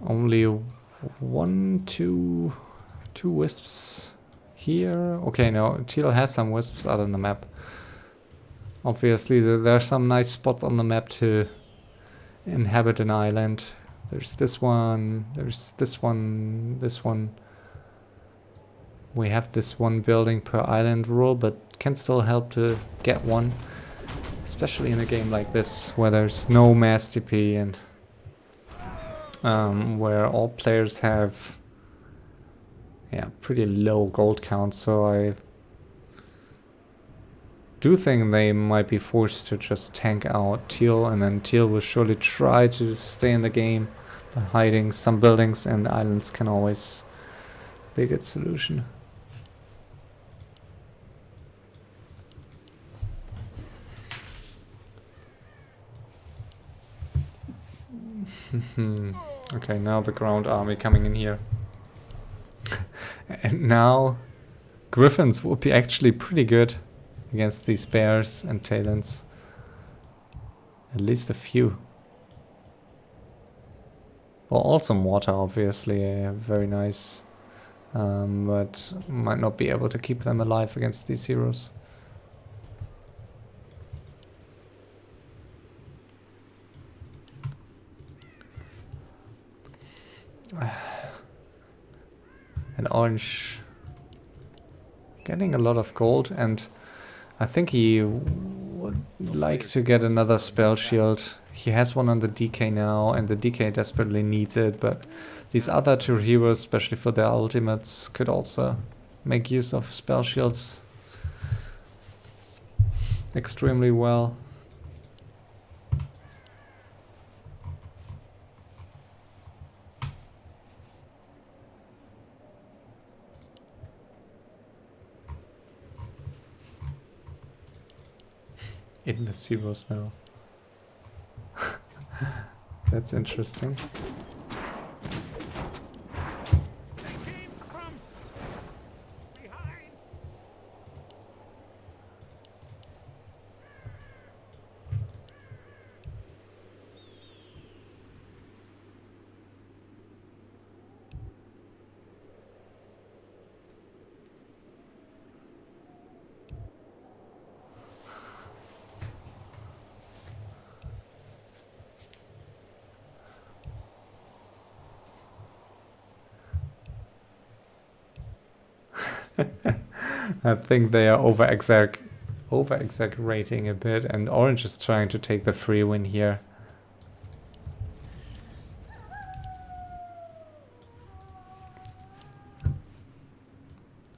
Only two wisps here. Okay, no, Teal has some wisps out on the map. Obviously, there's some nice spot on the map to inhabit an island. There's this one, there's this one, this one. We have this one building per island rule, but can still help to get one. Especially in a game like this, where there's no mass TP and where all players have pretty low gold count, so I do think they might be forced to just tank out Teal, and then Teal will surely try to stay in the game by hiding some buildings, and islands can always be a good solution. Okay, now the ground army coming in here. And now Griffins would be actually pretty good against these bears and talons. At least a few. Well, also mortar, obviously, very nice. But might not be able to keep them alive against these heroes. And orange getting a lot of gold, and I think he would like to get another spell shield. He has one on the DK now, and the DK desperately needs it, but these other two heroes, especially for their ultimates, could also make use of spell shields extremely well. In the zeros now. That's interesting. They came from behind. I think they are over-exaggerating a bit, and orange is trying to take the free win here.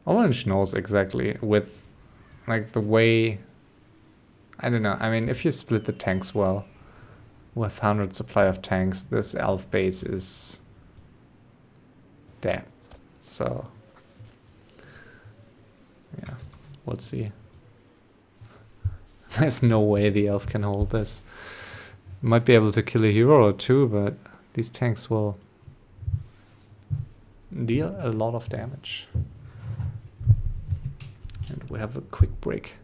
Orange knows exactly with like the way, I don't know, I mean if you split the tanks well with 100 supply of tanks, this elf base is dead. So yeah, we'll see. There's no way the elf can hold this. Might be able to kill a hero or two, but these tanks will deal a lot of damage. And we have a quick break.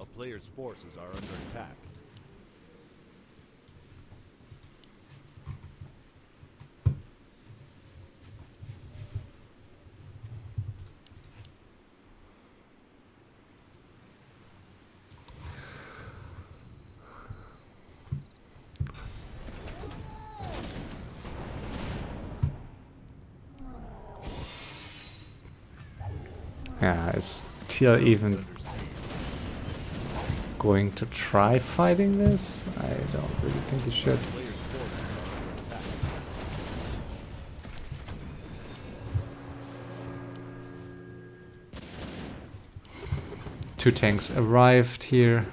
A player's forces are under attack. Yeah, is Teal even going to try fighting this? I don't really think he should. Player's forces are under attack. Two tanks arrived here.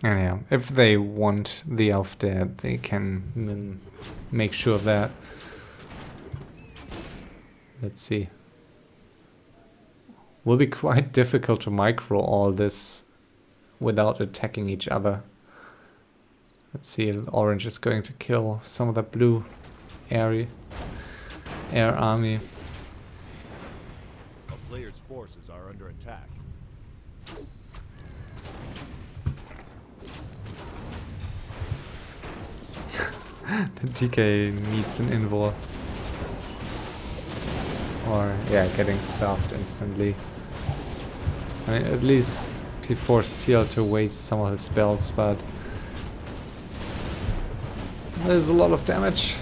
And yeah, if they want the elf dead, they can make sure of that. Let's see. Will be quite difficult to micro all this without attacking each other. Let's see if orange is going to kill some of the blue air army. A player's forces are under attack. The DK needs an invul. Or, yeah, getting stuffed instantly. I mean, at least he forced Teal to waste some of his spells, but there's a lot of damage.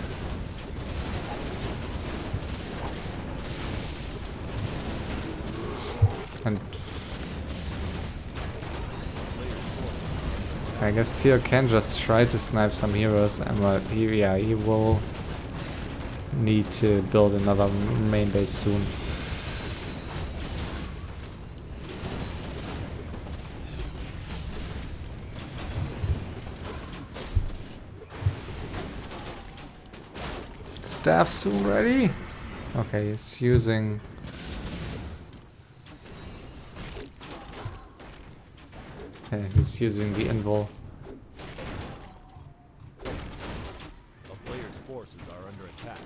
And I guess Tyr can just try to snipe some heroes, but he will need to build another main base soon. Staff soon ready? Okay, he's using... Okay, he's using the invul. A player's forces are under attack.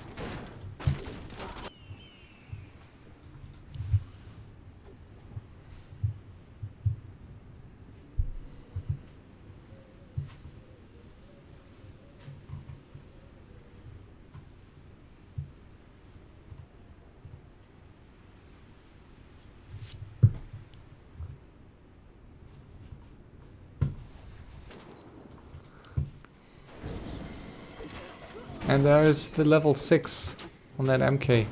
And there is the level 6 on that MK.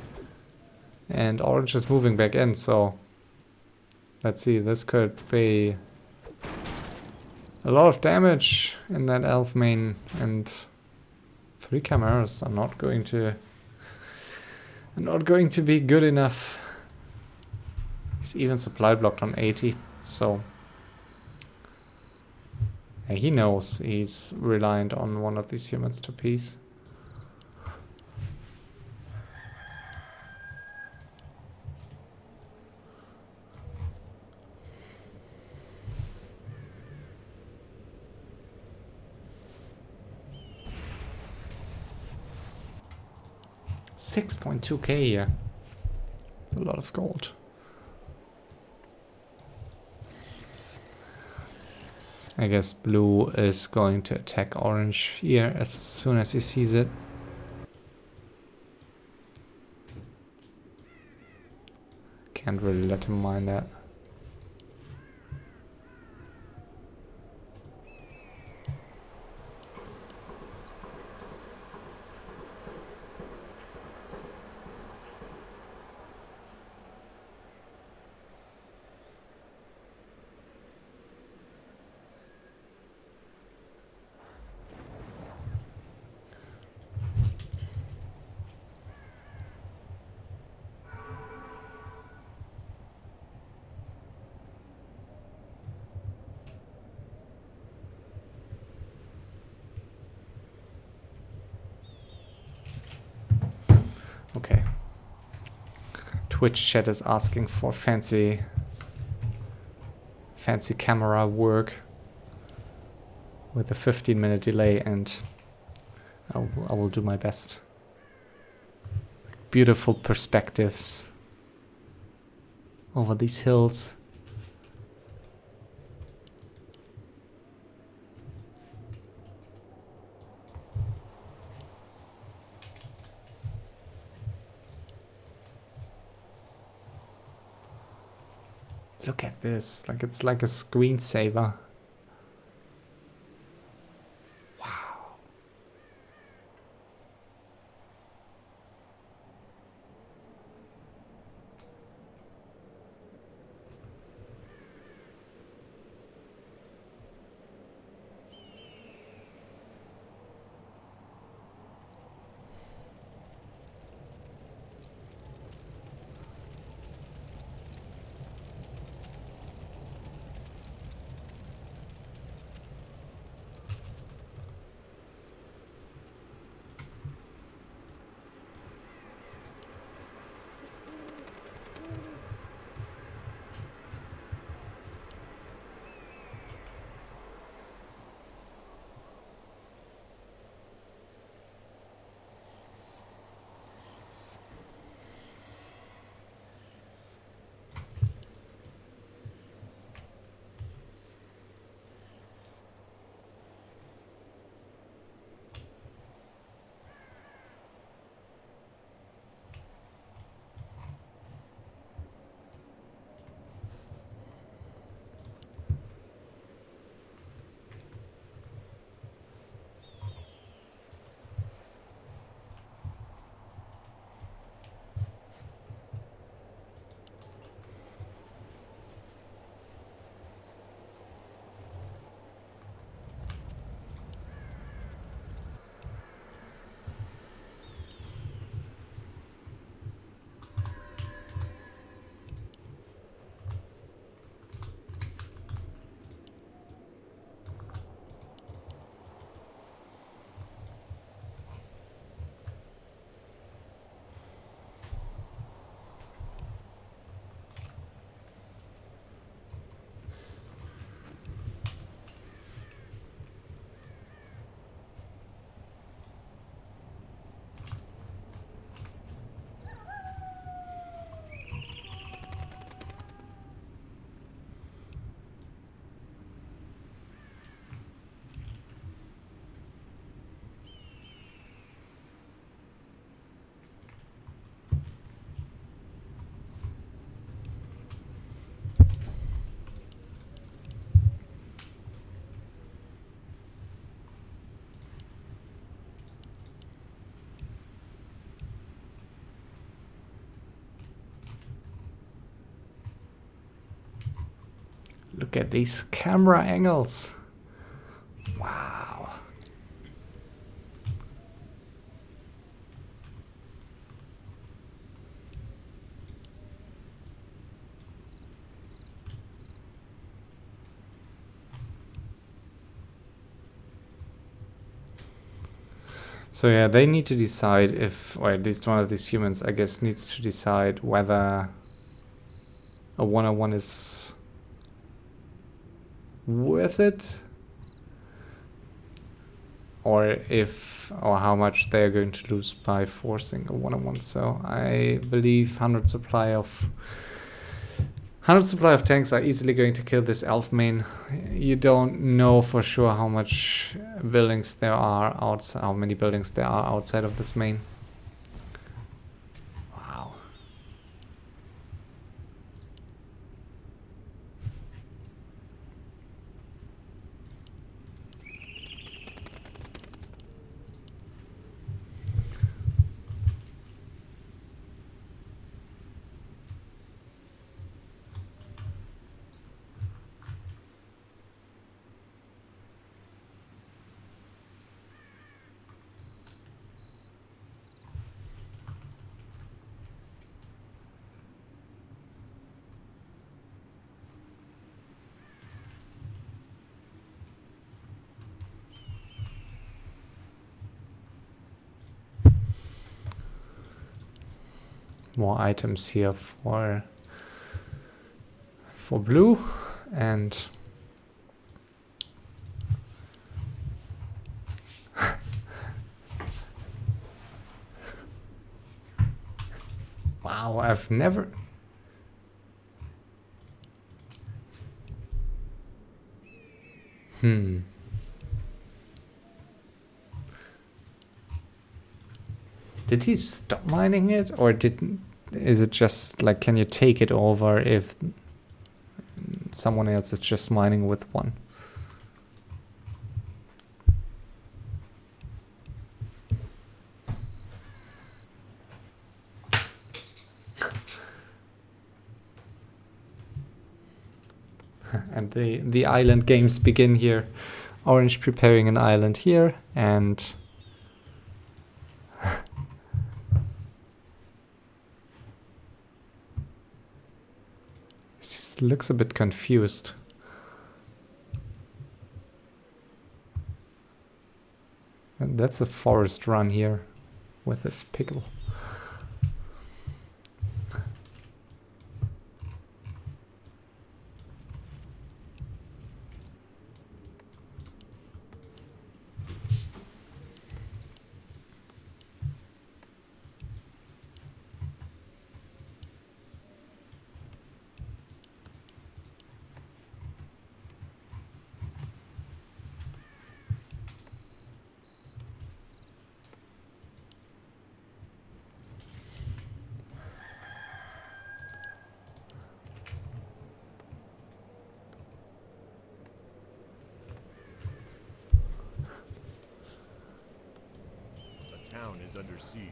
And orange is moving back in, so... Let's see, this could be... a lot of damage in that elf main, and 3 chimeras are not going to be good enough. He's even supply blocked on 80, so yeah, he knows he's reliant on one of these humans to piece. $6.2k here. That's a lot of gold. I guess blue is going to attack orange here as soon as he sees it. Can't really let him mind that. Okay. Twitch chat is asking for fancy camera work with a 15-minute delay, and I will do my best. Beautiful perspectives over these hills. Look at this, like it's like a screensaver. Wow. Look at these camera angles. Wow. So yeah, they need to decide if, or at least one of these humans, I guess, needs to decide whether a one-on-one is worth it, or how much they're going to lose by forcing a one-on-one. So I believe 100 supply of tanks are easily going to kill this elf main. You don't know for sure how much buildings there are outside, how many buildings there are outside of this main. Wow. More items here for blue, and wow, I've never Did he stop mining it, or is it just like, can you take it over if someone else is just mining with one? And the island games begin here. Orange preparing an island here, and looks a bit confused. And that's a forest run here with this pickle. Town is under siege.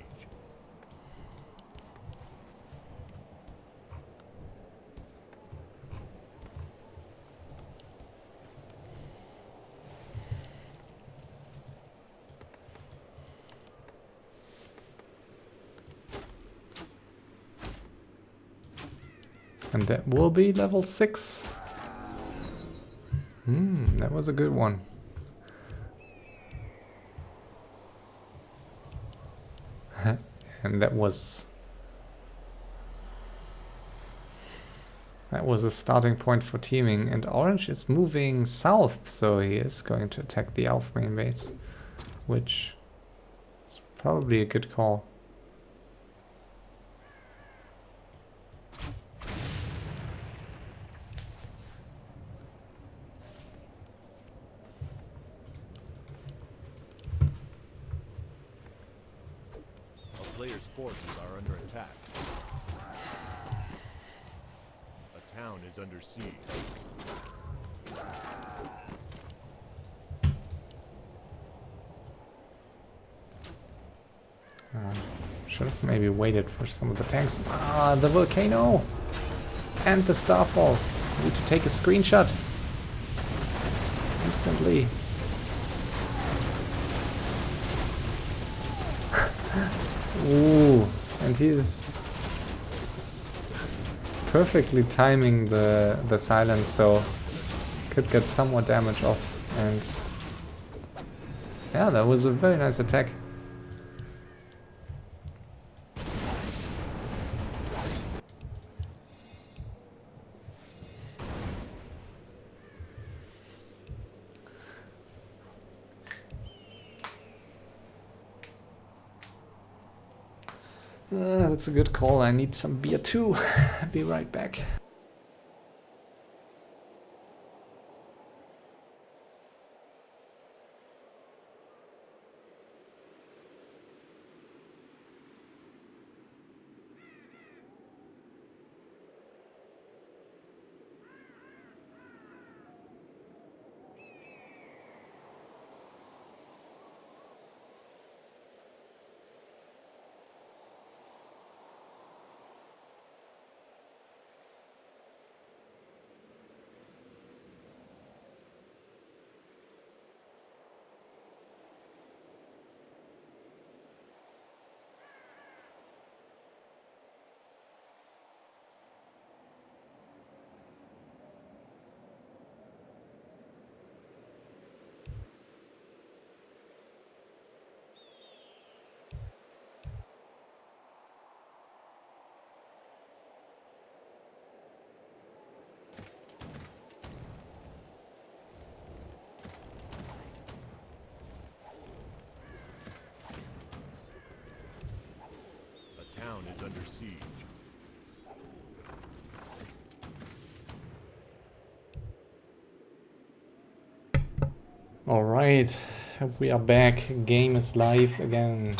And that will be level 6. That was a good one. And that was a starting point for teaming. And Orange is moving south, so he is going to attack the Elf main base, which is probably a good call. Players' forces are under attack. A town is under siege. Should have maybe waited for some of the tanks. Ah, the volcano! And the starfall. I need to take a screenshot. Instantly. Ooh, and he's perfectly timing the silence, so could get some more damage off. And yeah, that was a very nice attack. That's a good call. I need some beer too. Be right back. A town is under siege. Alright, we are back. Game is live again.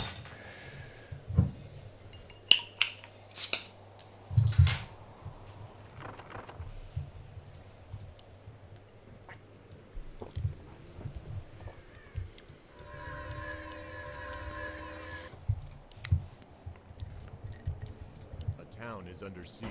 A town is under siege.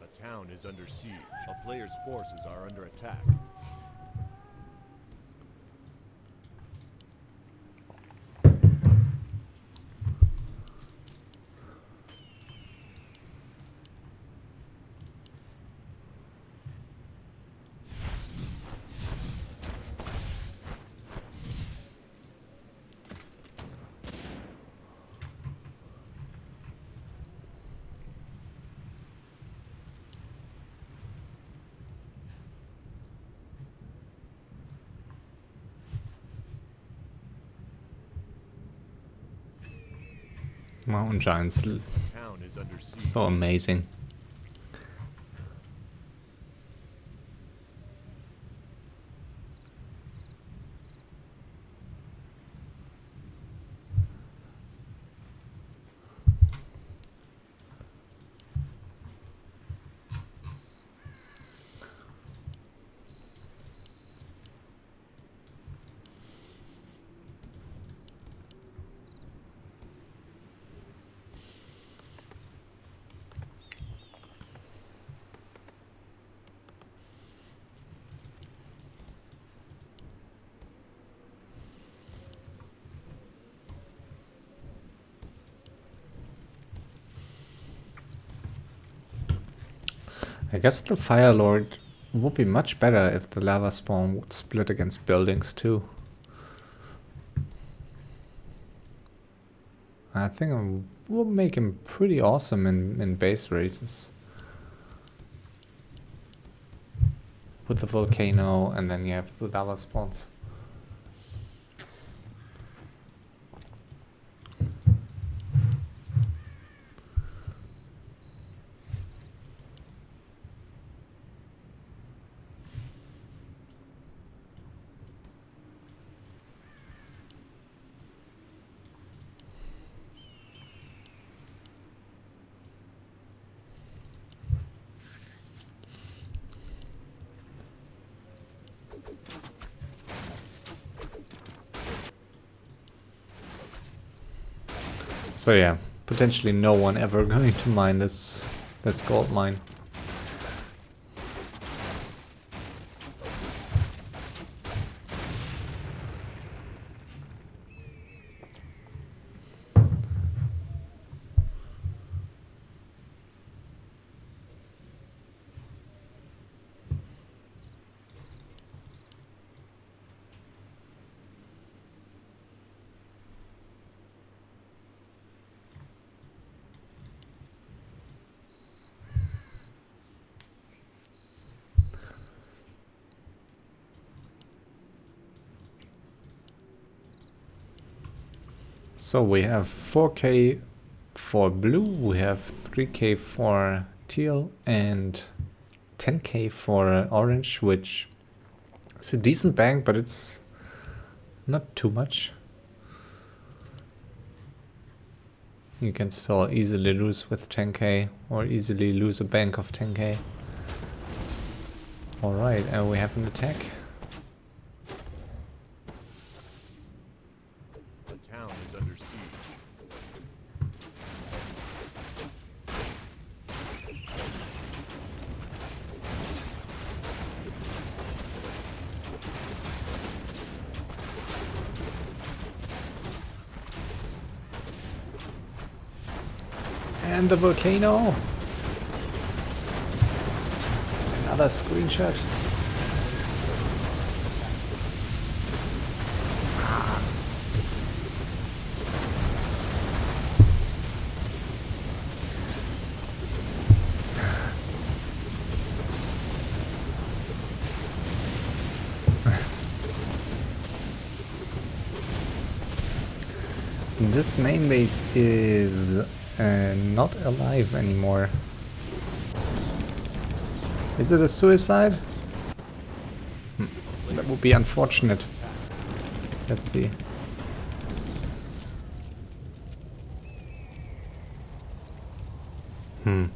A town is under siege. A player's forces are under attack. Mountain Giants, Town is under siege. so amazing. I guess the Fire Lord would be much better if the lava spawn would split against buildings too. I think it will make him pretty awesome in base races. With the volcano, and then you have the lava spawns. So yeah, potentially no one ever going to mine this gold mine. So we have 4k for blue, we have 3k for teal and 10k for orange, which is a decent bank, but it's not too much. You can still easily lose with 10k or easily lose a bank of 10k. Alright, and we have an attack. The town is under siege. And the volcano. Another screenshot. This main base is not alive anymore. Is it a suicide? That would be unfortunate. Let's see. A town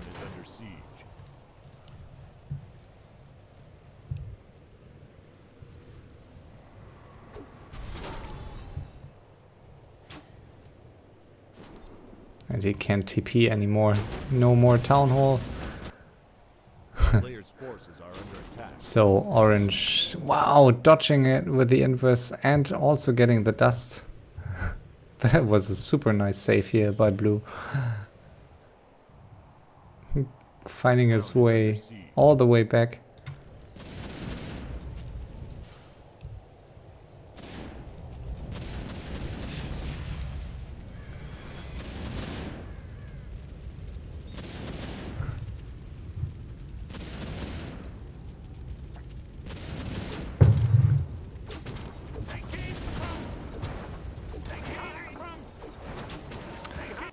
is under siege. And he can't TP anymore. No more town hall. Players' forces are under attack. So orange, wow, dodging it with the inverse and also getting the dust. That was a super nice save here by blue. Finding his way all the way back.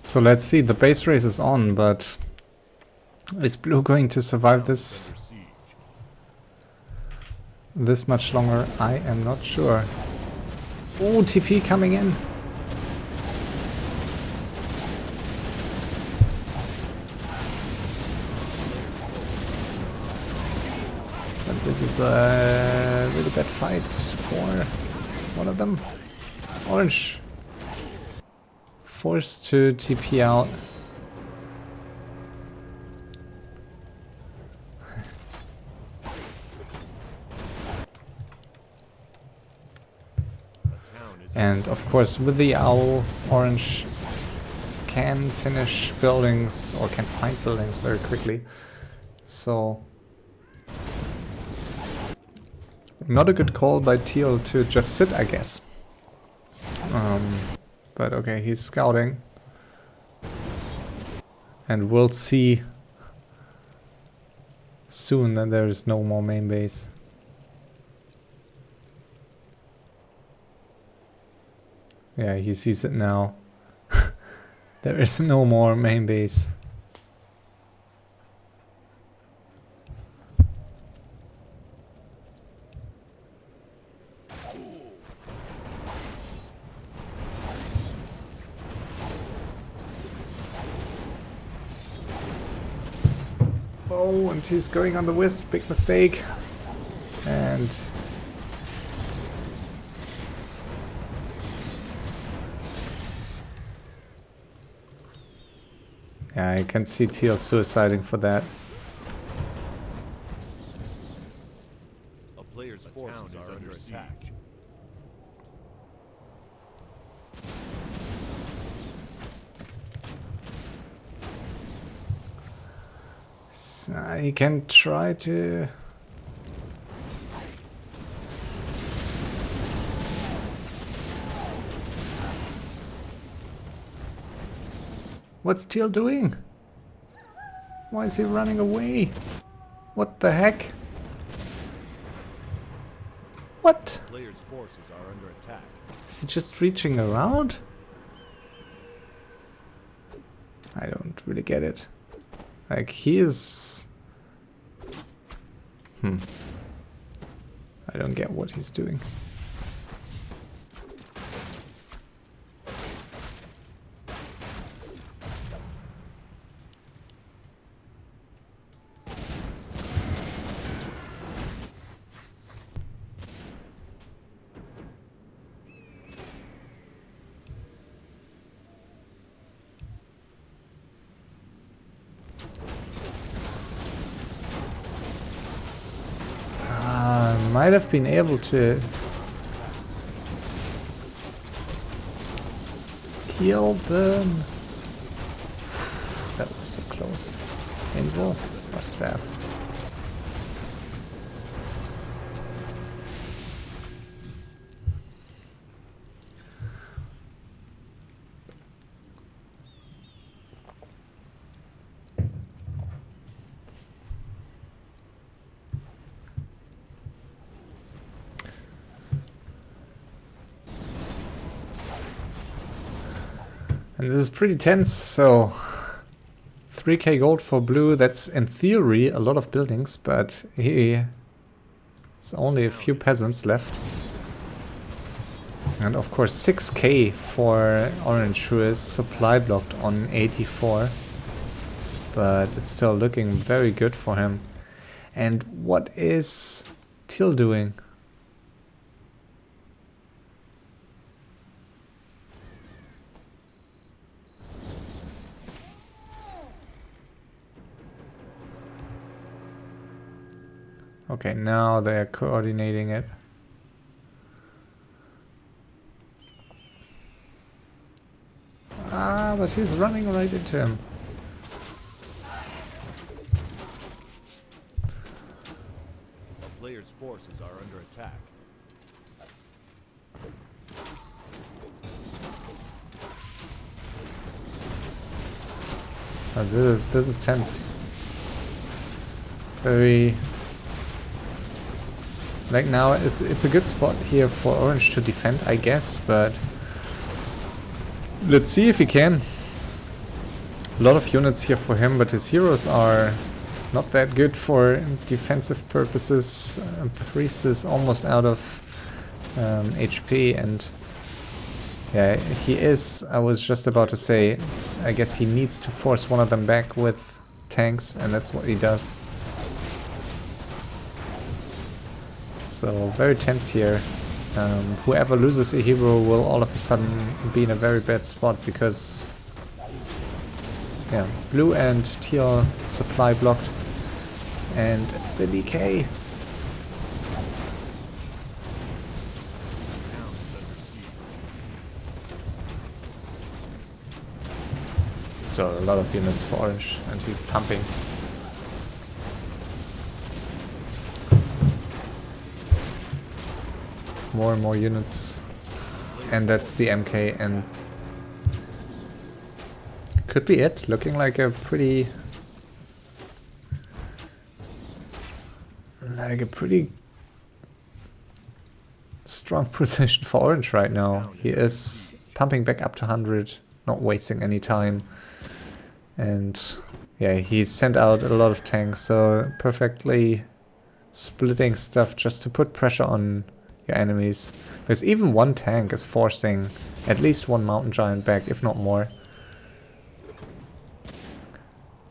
So let's see, the base race is on, but is blue going to survive this much longer? I am not sure. Oh, TP coming in. But this is a really bad fight for one of them. Orange. Forced to TP out. And of course with the owl, orange can finish buildings or can find buildings very quickly. So not a good call by Teal to just sit, I guess. But okay, he's scouting. And we'll see soon that there is no more main base. Yeah, he sees it now. There is no more main base. Oh, and he's going on the wisp, big mistake. And yeah, I can see Teal suiciding for that. A player's The forces town is are under under attack. siege. So he can try to... What's Teal doing? Why is he running away? What the heck? What? Player's forces are under attack. Is he just reaching around? I don't really get it. Like, he is... I don't get what he's doing. Might have been able to kill them. That was so close. Anvil or staff? And this is pretty tense, so 3k gold for blue, that's in theory a lot of buildings, but it's only a few peasants left. And of course 6k for orange, who is supply blocked on 84. But it's still looking very good for him. And what is Teal doing? Okay, now they're coordinating it. Ah, but he's running right into him. A player's forces are under attack. This is tense. Very... Like now, it's a good spot here for orange to defend, I guess, but let's see if he can. A lot of units here for him, but his heroes are not that good for defensive purposes. Priest is almost out of HP, and yeah, he is. I was just about to say, I guess he needs to force one of them back with tanks, and that's what he does. So very tense here. Whoever loses a hero will all of a sudden be in a very bad spot, because yeah, blue and teal supply blocked, and the DK. still a lot of units for orange, and he's pumping. More and more units, and that's the MK, and could be it. Looking like a pretty strong position for orange right now. He is pumping back up to 100, not wasting any time. And yeah, he's sent out a lot of tanks, so perfectly splitting stuff just to put pressure on your enemies. Because even one tank is forcing at least one mountain giant back, if not more.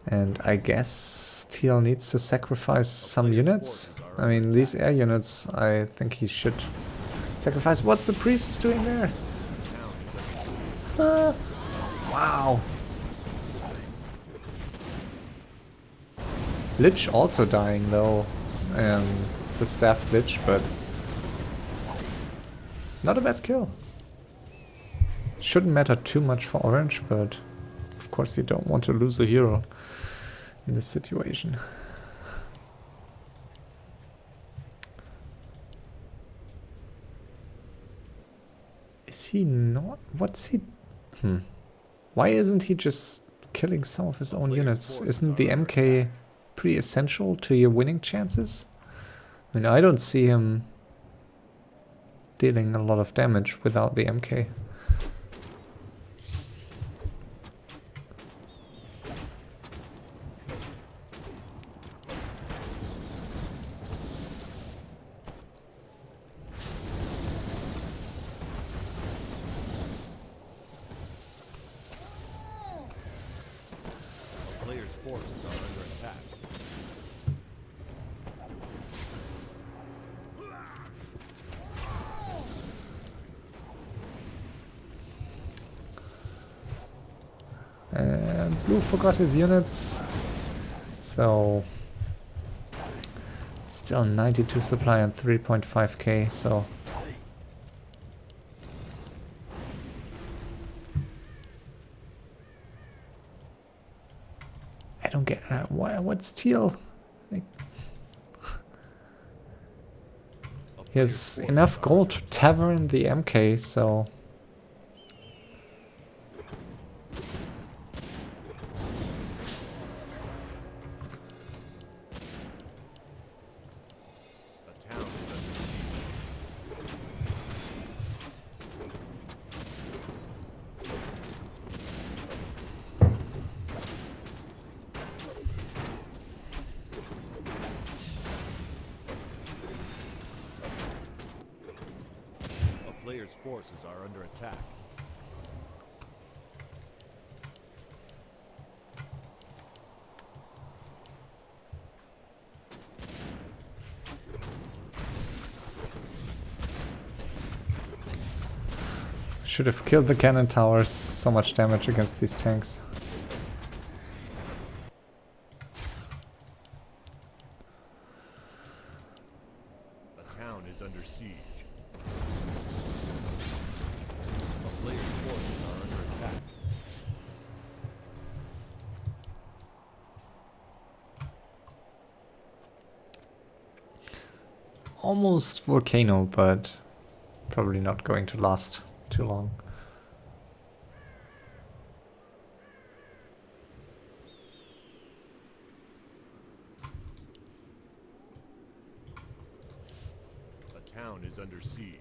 And I guess TL needs to sacrifice some units. I mean, these air units, I think he should sacrifice. What's the priest doing there? Wow. Lich also dying though. The staff Lich, but not a bad kill. Shouldn't matter too much for orange, but of course you don't want to lose a hero in this situation. Is he not? What's he? Why isn't he just killing some of his own units? Isn't the MK pretty essential to your winning chances? I mean, I don't see him dealing a lot of damage without the MK. Player's forces are under attack. And blue forgot his units, so still 92 supply and 3.5k, so I don't get what's teal? Like, he has enough gold to tavern the MK, so Player's forces are under attack. should have killed the cannon towers. So much damage against these tanks. The town is under siege. Player's forces are under attack. Almost volcano, but probably not going to last too long. The town is under siege.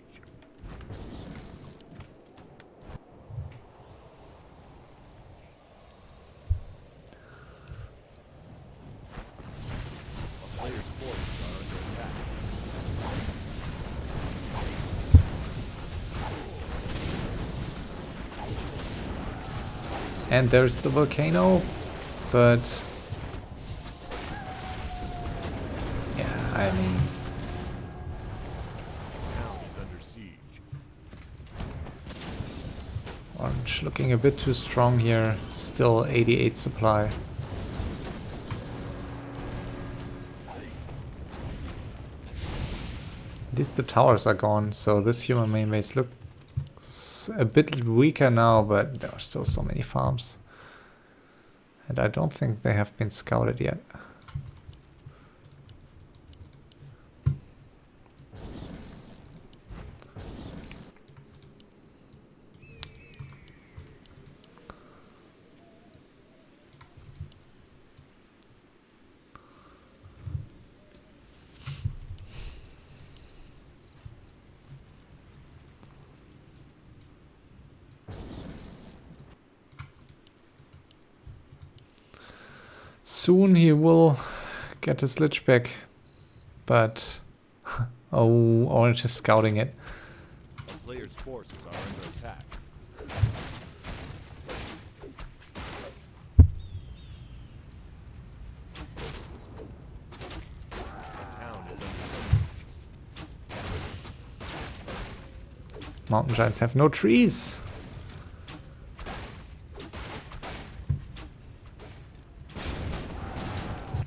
Player's forces are under attack. And there's the volcano, but yeah, I mean, The town is under siege. orange looking a bit too strong here. Still 88 supply. At least the towers are gone, so this human main base looks a bit weaker now, but there are still so many farms. And I don't think they have been scouted yet. Soon he will get his lich back, but oh, Orange is scouting it. A player's forces are under attack. A town is under siege. Mountain giants have no trees.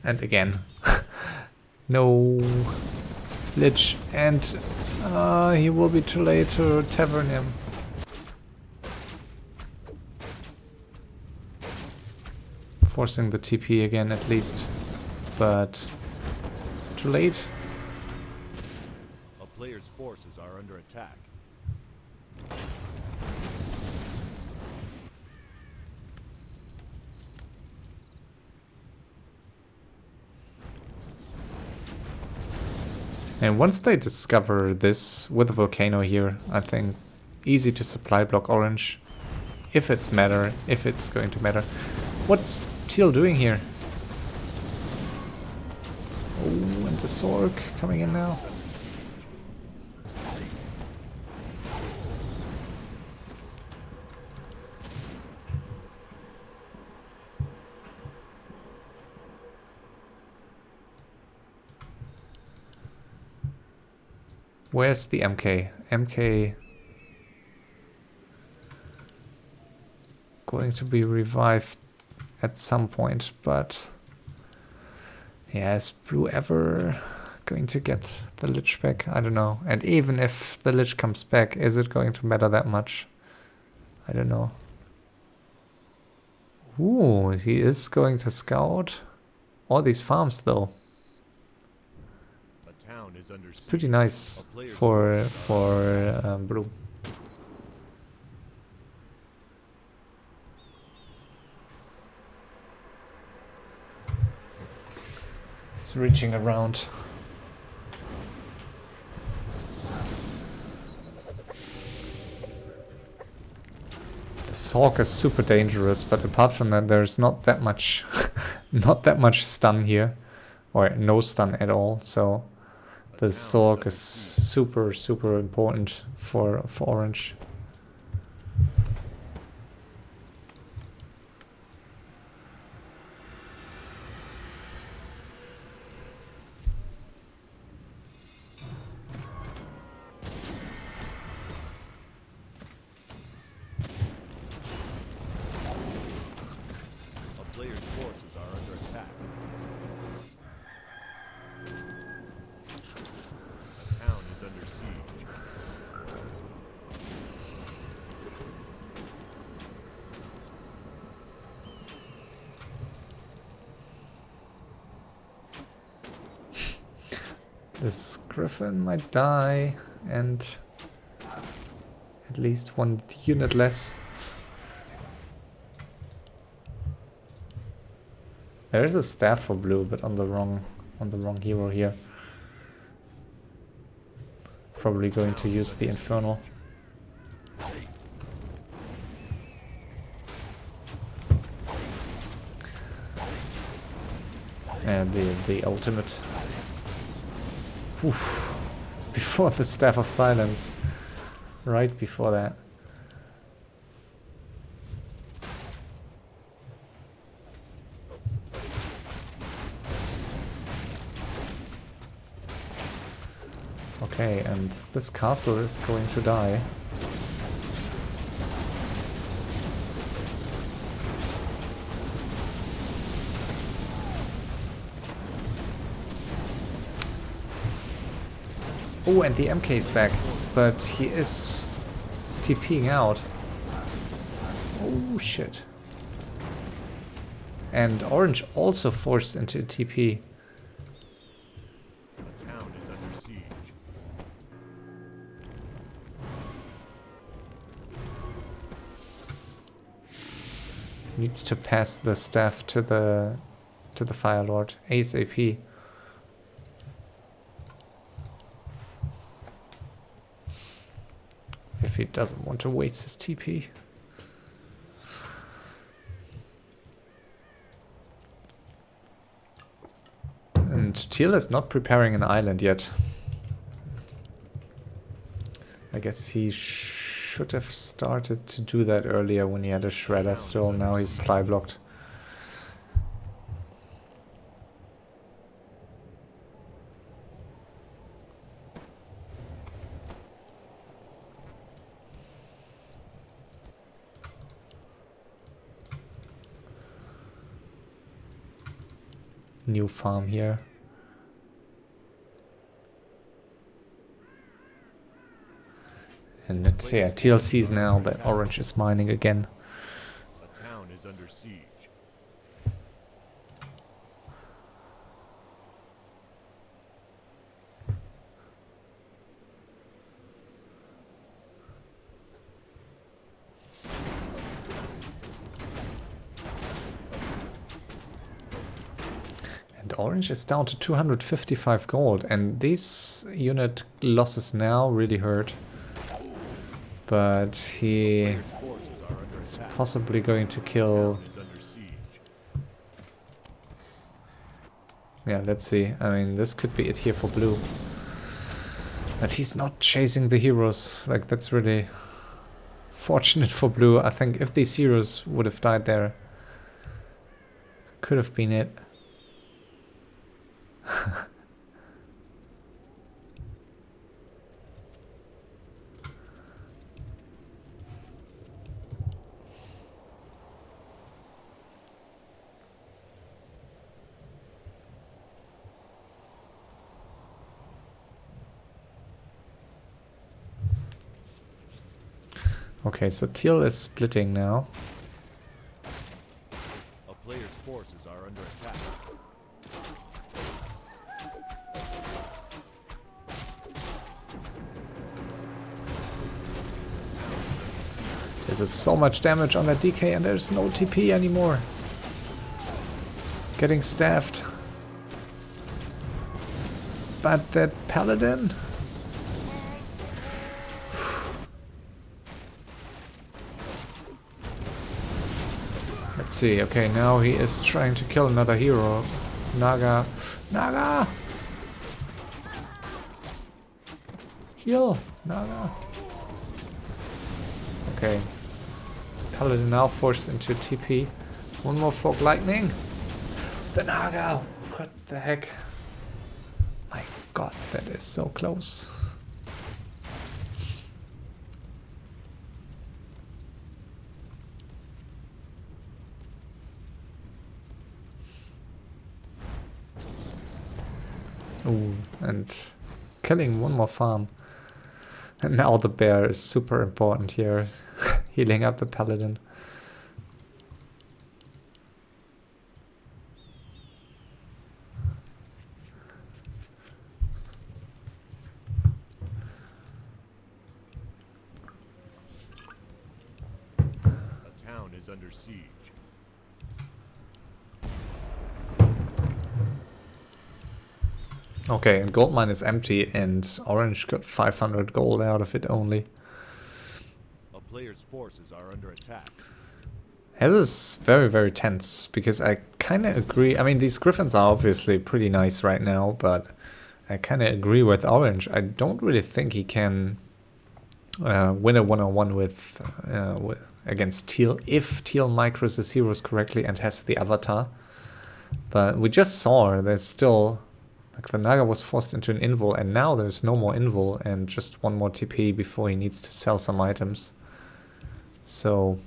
And again, no lich, and he will be too late to tavern him. Forcing the TP again at least, but too late. A player's forces are under attack. And once they discover this with a volcano here, I think easy to supply block Orange. If it's going to matter. What's Teal doing here? Oh, and the Sork coming in now. Where's the MK? MK going to be revived at some point, but yeah, is Blue ever going to get the Lich back? I don't know. And even if the Lich comes back, is it going to matter that much? I don't know. Ooh, he is going to scout all these farms though. Is under siege. Pretty nice for Blue. He's reaching around. The Sork is super dangerous, but apart from that, there's not that much, not that much stun here, or no stun at all. So. The Sork is super important for Orange. A player's forces are under attack. Under siege. This Griffin might die, and at least one unit less. There is a staff for Blue, but on the wrong hero here. Probably going to use the Infernal. And the ultimate. Oof. Before the Staff of Silence. Right before that. Okay, and this castle is going to die. Oh, and the MK is back, but he is TPing out. Oh shit. and orange also forced into a TP. A town is under siege. Needs to pass the staff to the Fire Lord ASAP. If he doesn't want to waste his TP. And Teal is not preparing an island yet. I guess he should have started to do that earlier when he had a shredder still. Now he's sky blocked. New farm here. And it, yeah, Teal sees now that orange is mining again. A town is under siege. And orange is down to 255 gold, and these unit losses now really hurt. But he Player's forces are under is attack. possibly going to kill. Town is under siege. Yeah, let's see. I mean, this could be it here for blue. But he's not chasing the heroes. Like, that's really fortunate for blue. I think if these heroes would have died there, could have been it. Okay, so Teal is splitting now. A player's forces are under attack. There's so much damage on that DK and there's no TP anymore. Getting staffed. But that paladin? Let's see. Okay, now he is trying to kill another hero. Naga. Naga! Heal! Naga. Okay. Paladin now forced into TP. One more Fog Lightning. The Naga! What the heck? My god, that is so close. Ooh, and killing one more farm. And now the bear is super important here. Healing up the paladin. A town is under siege. Okay, and gold mine is empty and orange got 500 gold out of it only. A player's forces are under attack. This is very, very tense because I kind of agree. I mean, these griffins are obviously pretty nice right now, but I kind of agree with orange. I don't really think he can win a one-on-one with against Teal if Teal micros his heroes correctly and has the avatar. But we just saw there's still, like, the Naga was forced into an invul and now there's no more invul and just one more TP before he needs to sell some items. So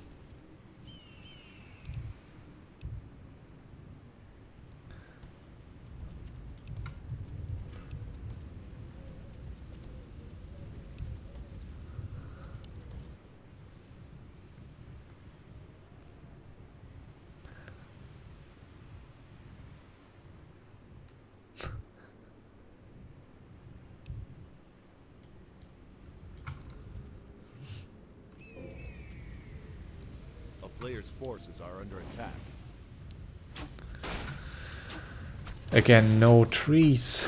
player's forces are under attack. Again, no trees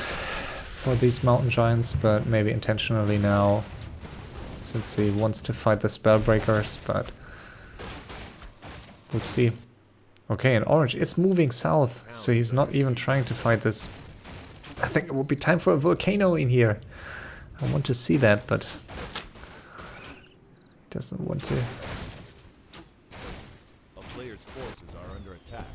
for these mountain giants, but maybe intentionally now, since he wants to fight the spellbreakers, but we'll see. Okay, and orange, it's moving south, so he's not even trying to fight this. I think it would be time for a volcano in here. I want to see that, but he doesn't want to. A player's forces are under attack.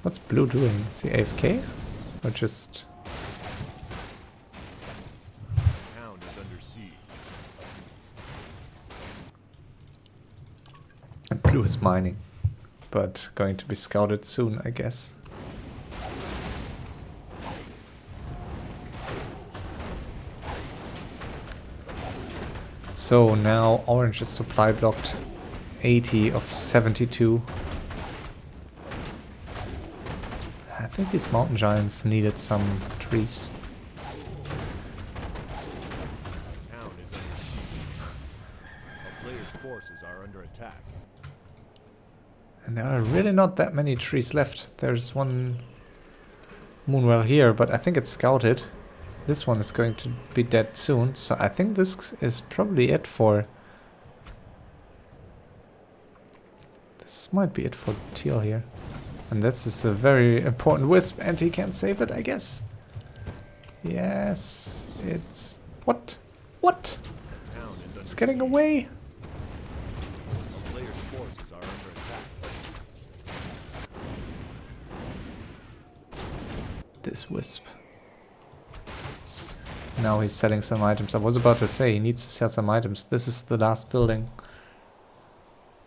What's blue doing? Is he AFK? Or just... Town is under siege. And blue is mining. But going to be scouted soon, I guess. So now orange is supply blocked 80 of 72. I think these mountain giants needed some trees. Town is under siege. A player's forces are under attack. And there are really not that many trees left. There's one moonwell here, but I think it's scouted. This one is going to be dead soon, so I think this is probably it for... This might be it for teal here. And this is a very important wisp, and he can't save it, I guess. Yes, it's... What? What? Town is under It's getting siege. away. A player's forces are under attack. This wisp. Now he's selling some items. I was about to say he needs to sell some items. This is the last building.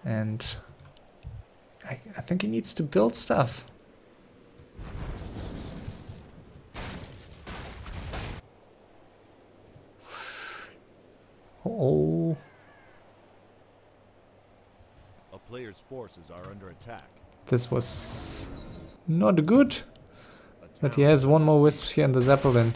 And I think he needs to build stuff. Oh. A player's forces are under attack. This was not good. A But he town has is one under more siege. wisp here in the Zeppelin.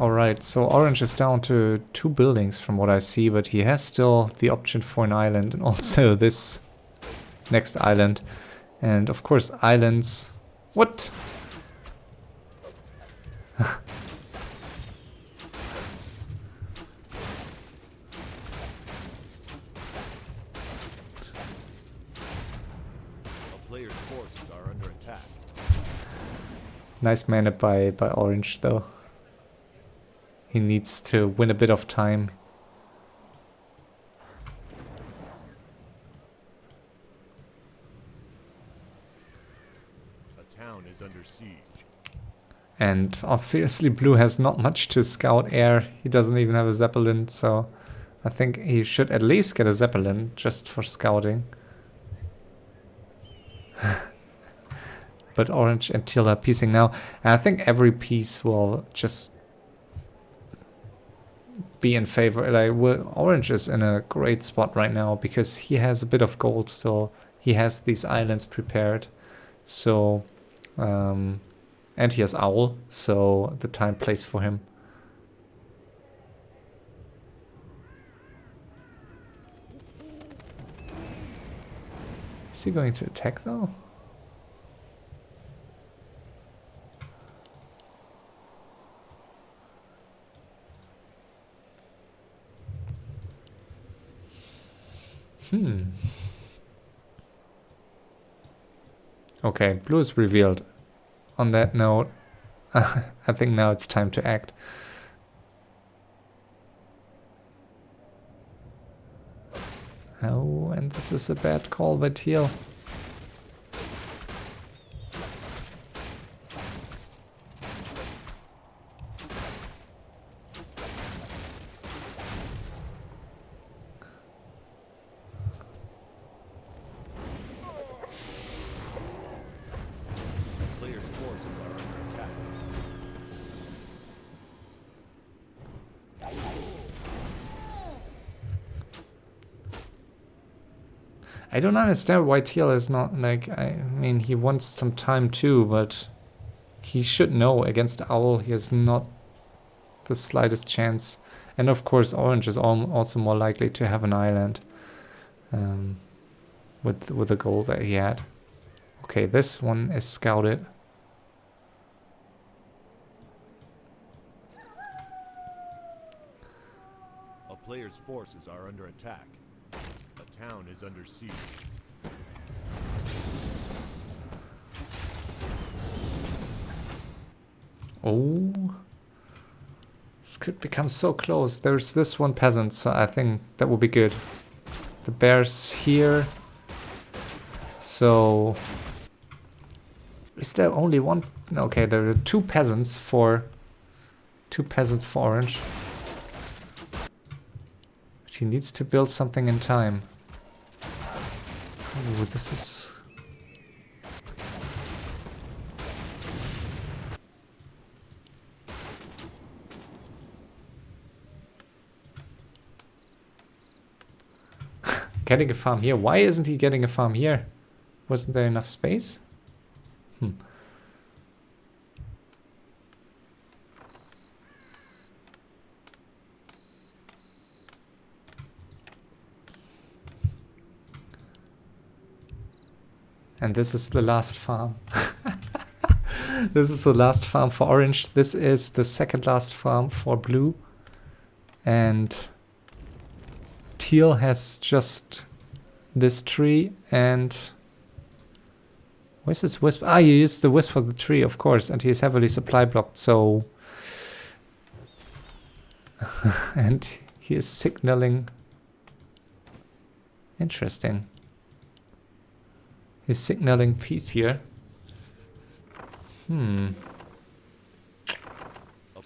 Alright, so orange is down to 2 buildings from what I see, but he has still the option for an island and also this next island. And of course islands... What? A player's forces are under attack. Nice man by orange though. He needs to win a bit of time. A town is under siege. And obviously blue has not much to scout air. He doesn't even have a Zeppelin, so I think he should at least get a Zeppelin just for scouting. But orange and teal are piecing now. And I think every piece will just be in favor. Like, orange is in a great spot right now because he has a bit of gold still. He has these islands prepared. So, and he has owl, so the time plays for him. Is he going to attack though? Okay, blue is revealed. On that note, I think now it's time to act. Oh, and this is a bad call by teal. Player's forces are under attack. I don't understand why Teal is not, like, I mean, he wants some time too, but he should know against Owl he has not the slightest chance. And of course Orange is also more likely to have an island with the goal that he had. Okay, this one is scouted. A player's forces are under attack. A town is under siege. Oh, this could become so close. There's this one peasant, so I think that will be good. The bear's here. So is there only one? Okay, there are two peasants for Orange. But he needs to build something in time. Ooh, this is... Getting a farm here. Why isn't he getting a farm here? Wasn't there enough space? And this is the last farm. This is the last farm for Orange. This is the second last farm for Blue. And Teal has just this tree and... Where's his wisp? Ah, he used the wisp for the tree, of course, and he's heavily supply blocked, so... and he is signaling... Interesting. He's signaling peace here. A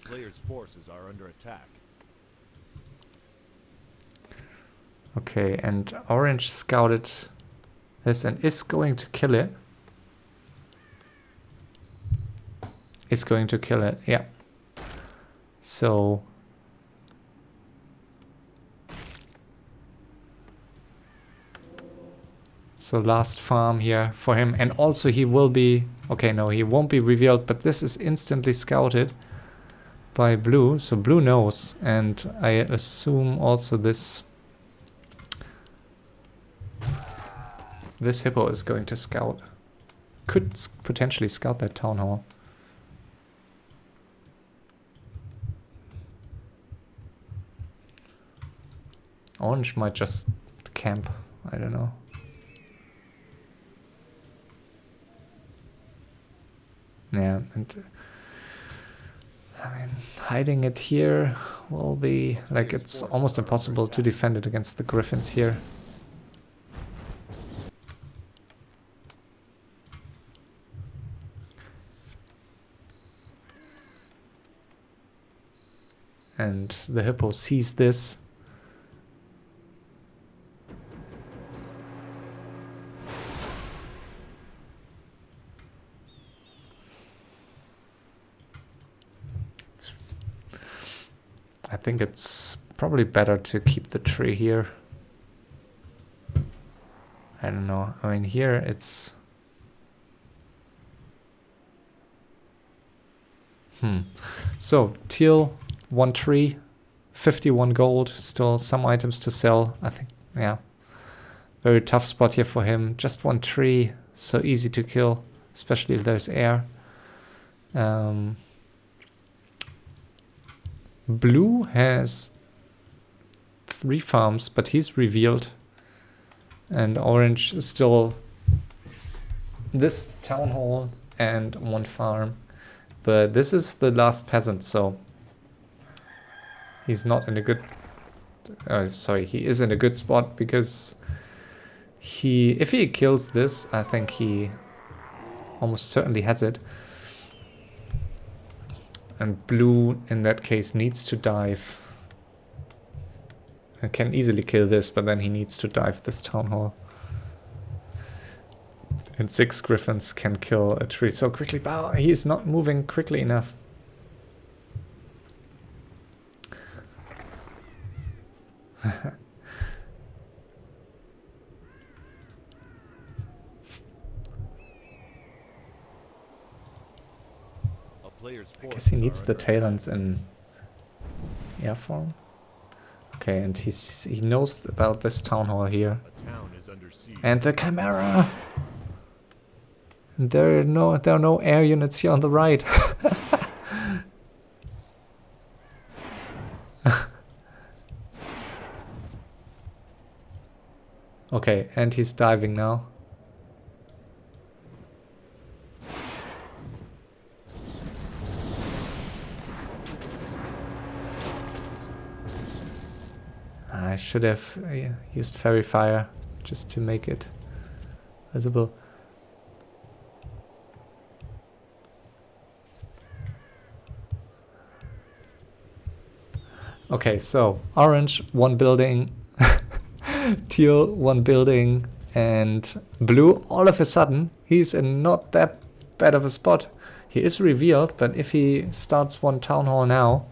player's forces are under attack. Okay, and Orange scouted this and is going to kill it. Is going to kill it, yeah. So... So last farm here for him. And also he will be... Okay, no, he won't be revealed, but this is instantly scouted by Blue. So Blue knows. And I assume also this hippo is going to scout. Could potentially scout that town hall. Orange might just camp. I don't know. Yeah, and I mean, hiding it here will be like it's almost impossible to defend it against the griffins here. And the hippo sees this. I think it's probably better to keep the tree here. I don't know. I mean, here it's... So, Teal, 1 tree, 51 gold, still some items to sell. I think, yeah. Very tough spot here for him. Just 1 tree, so easy to kill, especially if there's air. Blue has 3 farms, but he's revealed. And Orange is still this town hall and 1 farm. But this is the last peasant, so he's not in a good... sorry, he is in a good spot because if he kills this, I think he almost certainly has it. And Blue, in that case, needs to dive. I can easily kill this, but then he needs to dive this town hall. And 6 griffins can kill a tree so quickly. But he's not moving quickly enough. player's I forces guess he needs are the under attack. talents in air form. Okay, and he knows about this town hall here. A town is under siege. And the Chimera! There are no air units here on the right. Okay, and he's diving now. I should have used fairy fire just to make it visible. Okay, so orange, one building, teal, one building, and blue, all of a sudden, he's in not that bad of a spot. He is revealed, but if he starts one town hall now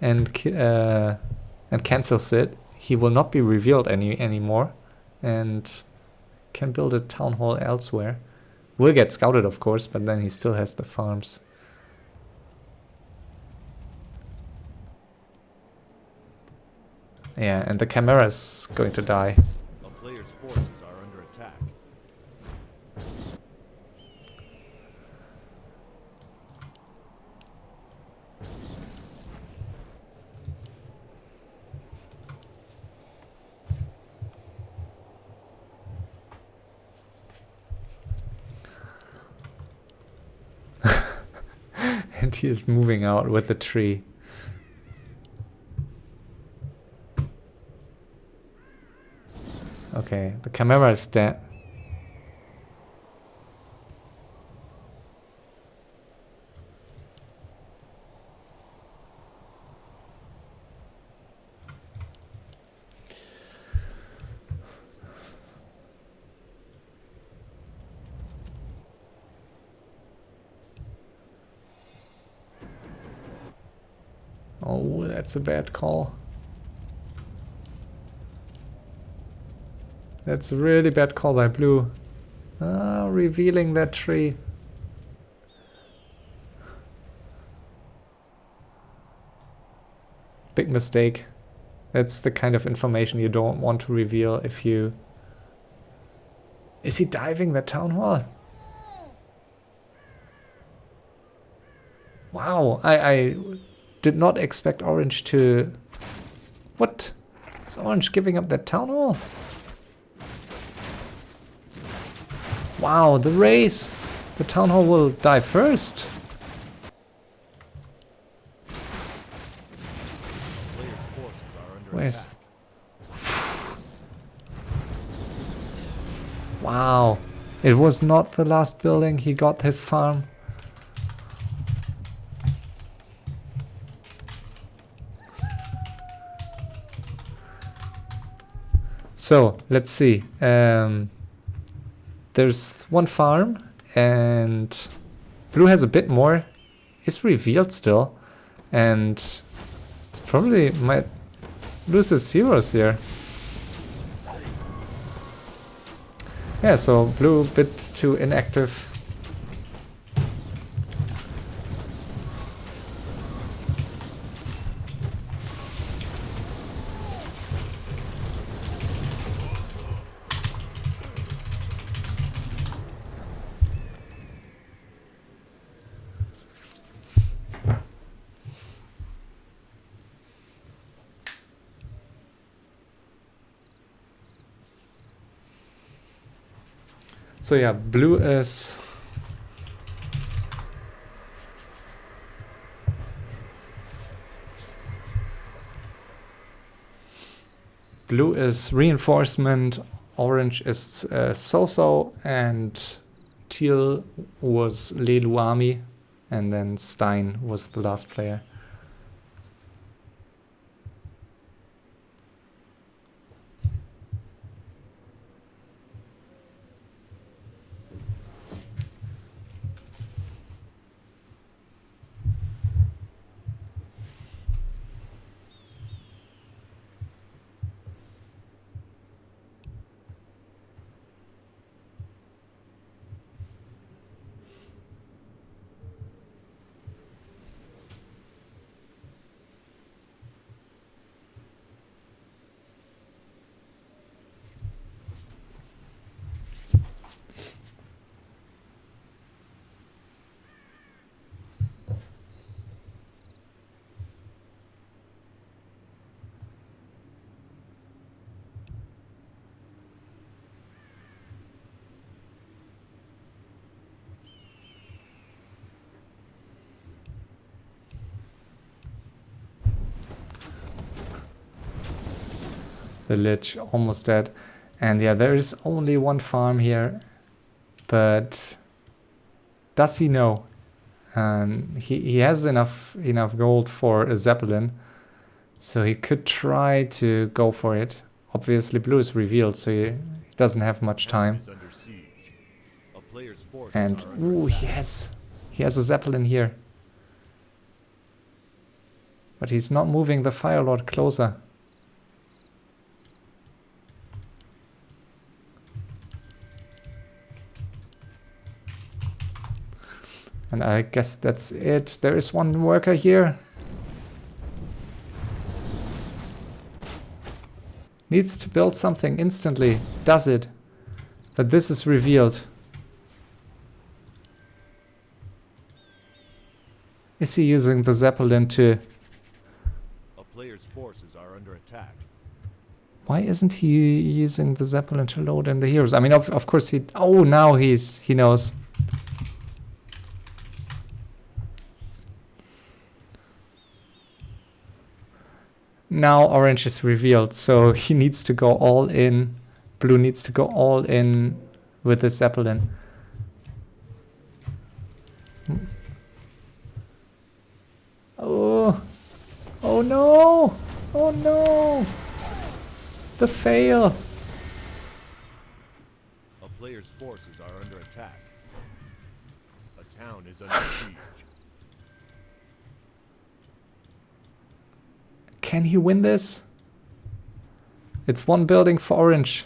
and cancels it, he will not be revealed anymore and can build a town hall elsewhere. Will get scouted, of course, but then he still has the farms. Yeah, and the Chimera's going to die. A player's forces are under attack. And he is moving out with the tree. Okay, the Chimera is dead. Oh, that's a bad call. That's a really bad call by blue. Ah, revealing that tree. Big mistake. That's the kind of information you don't want to reveal if you... Is he diving that town hall? Wow, I did not expect Orange to... What? Is Orange giving up that town hall? Wow, the race! The town hall will die first. Player's forces are under Where's... attack. Wow. It was not the last building, he got his farm. So, let's see. There's one farm, and blue has a bit more. It's revealed still, and it's probably might lose his zeros here. Yeah, so blue a bit too inactive. So yeah, blue is reinforcement, orange is zTsoso, and teal was Leluaami, and then Stein was the last player. The Lich almost dead. And yeah, there is only one farm here. But does he know? He has enough gold for a Zeppelin. So he could try to go for it. Obviously blue is revealed, so he doesn't have much time. And ooh, he has a Zeppelin here. But he's not moving the Fire Lord closer. And I guess that's it. There is one worker here. Needs to build something instantly. Does it? But this is revealed. Is he using the Zeppelin to... A player's forces are under attack. Why isn't he using the Zeppelin to load in the heroes? I mean, of course he... Oh, now he knows. Now orange is revealed, so he needs to go all in. Blue needs to go all in with the Zeppelin. Oh. Oh no! Oh no! The fail! A player's forces are under attack. A town is under siege. Can he win this? It's one building for orange.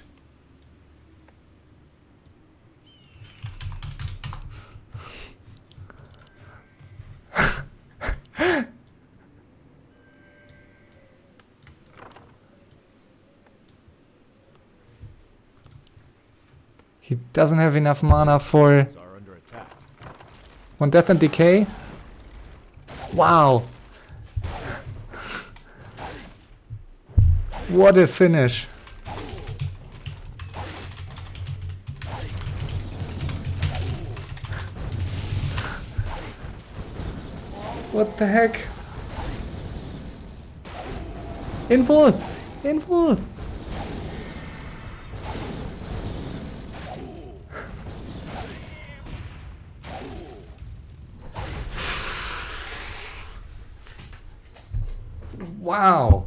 He doesn't have enough mana for one death and decay. Wow. What a finish. What the heck? In full! In full! Wow!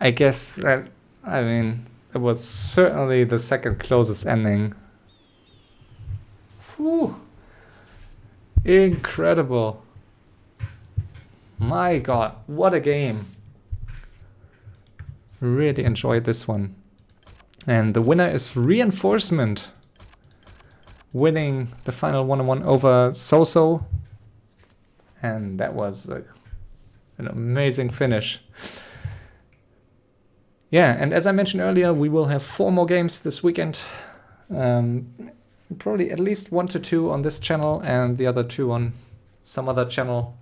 I guess that, I mean, it was certainly the second closest ending. Whew. Incredible. My god, what a game. Really enjoyed this one. And the winner is Reinforcement, winning the final 1-on-1 over zTsoso. And that was an amazing finish. Yeah, and as I mentioned earlier, we will have 4 more games this weekend. Probably at least 1 to 2 on this channel and the other 2 on some other channel.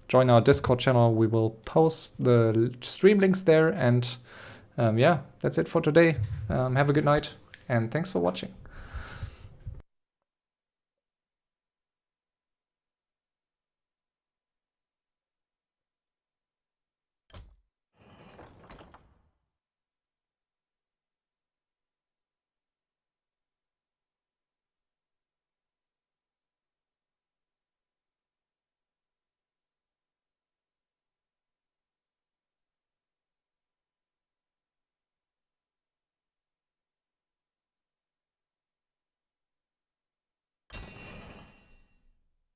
Join our Discord channel. We will post the stream links there. And yeah, that's it for today. Have a good night and thanks for watching.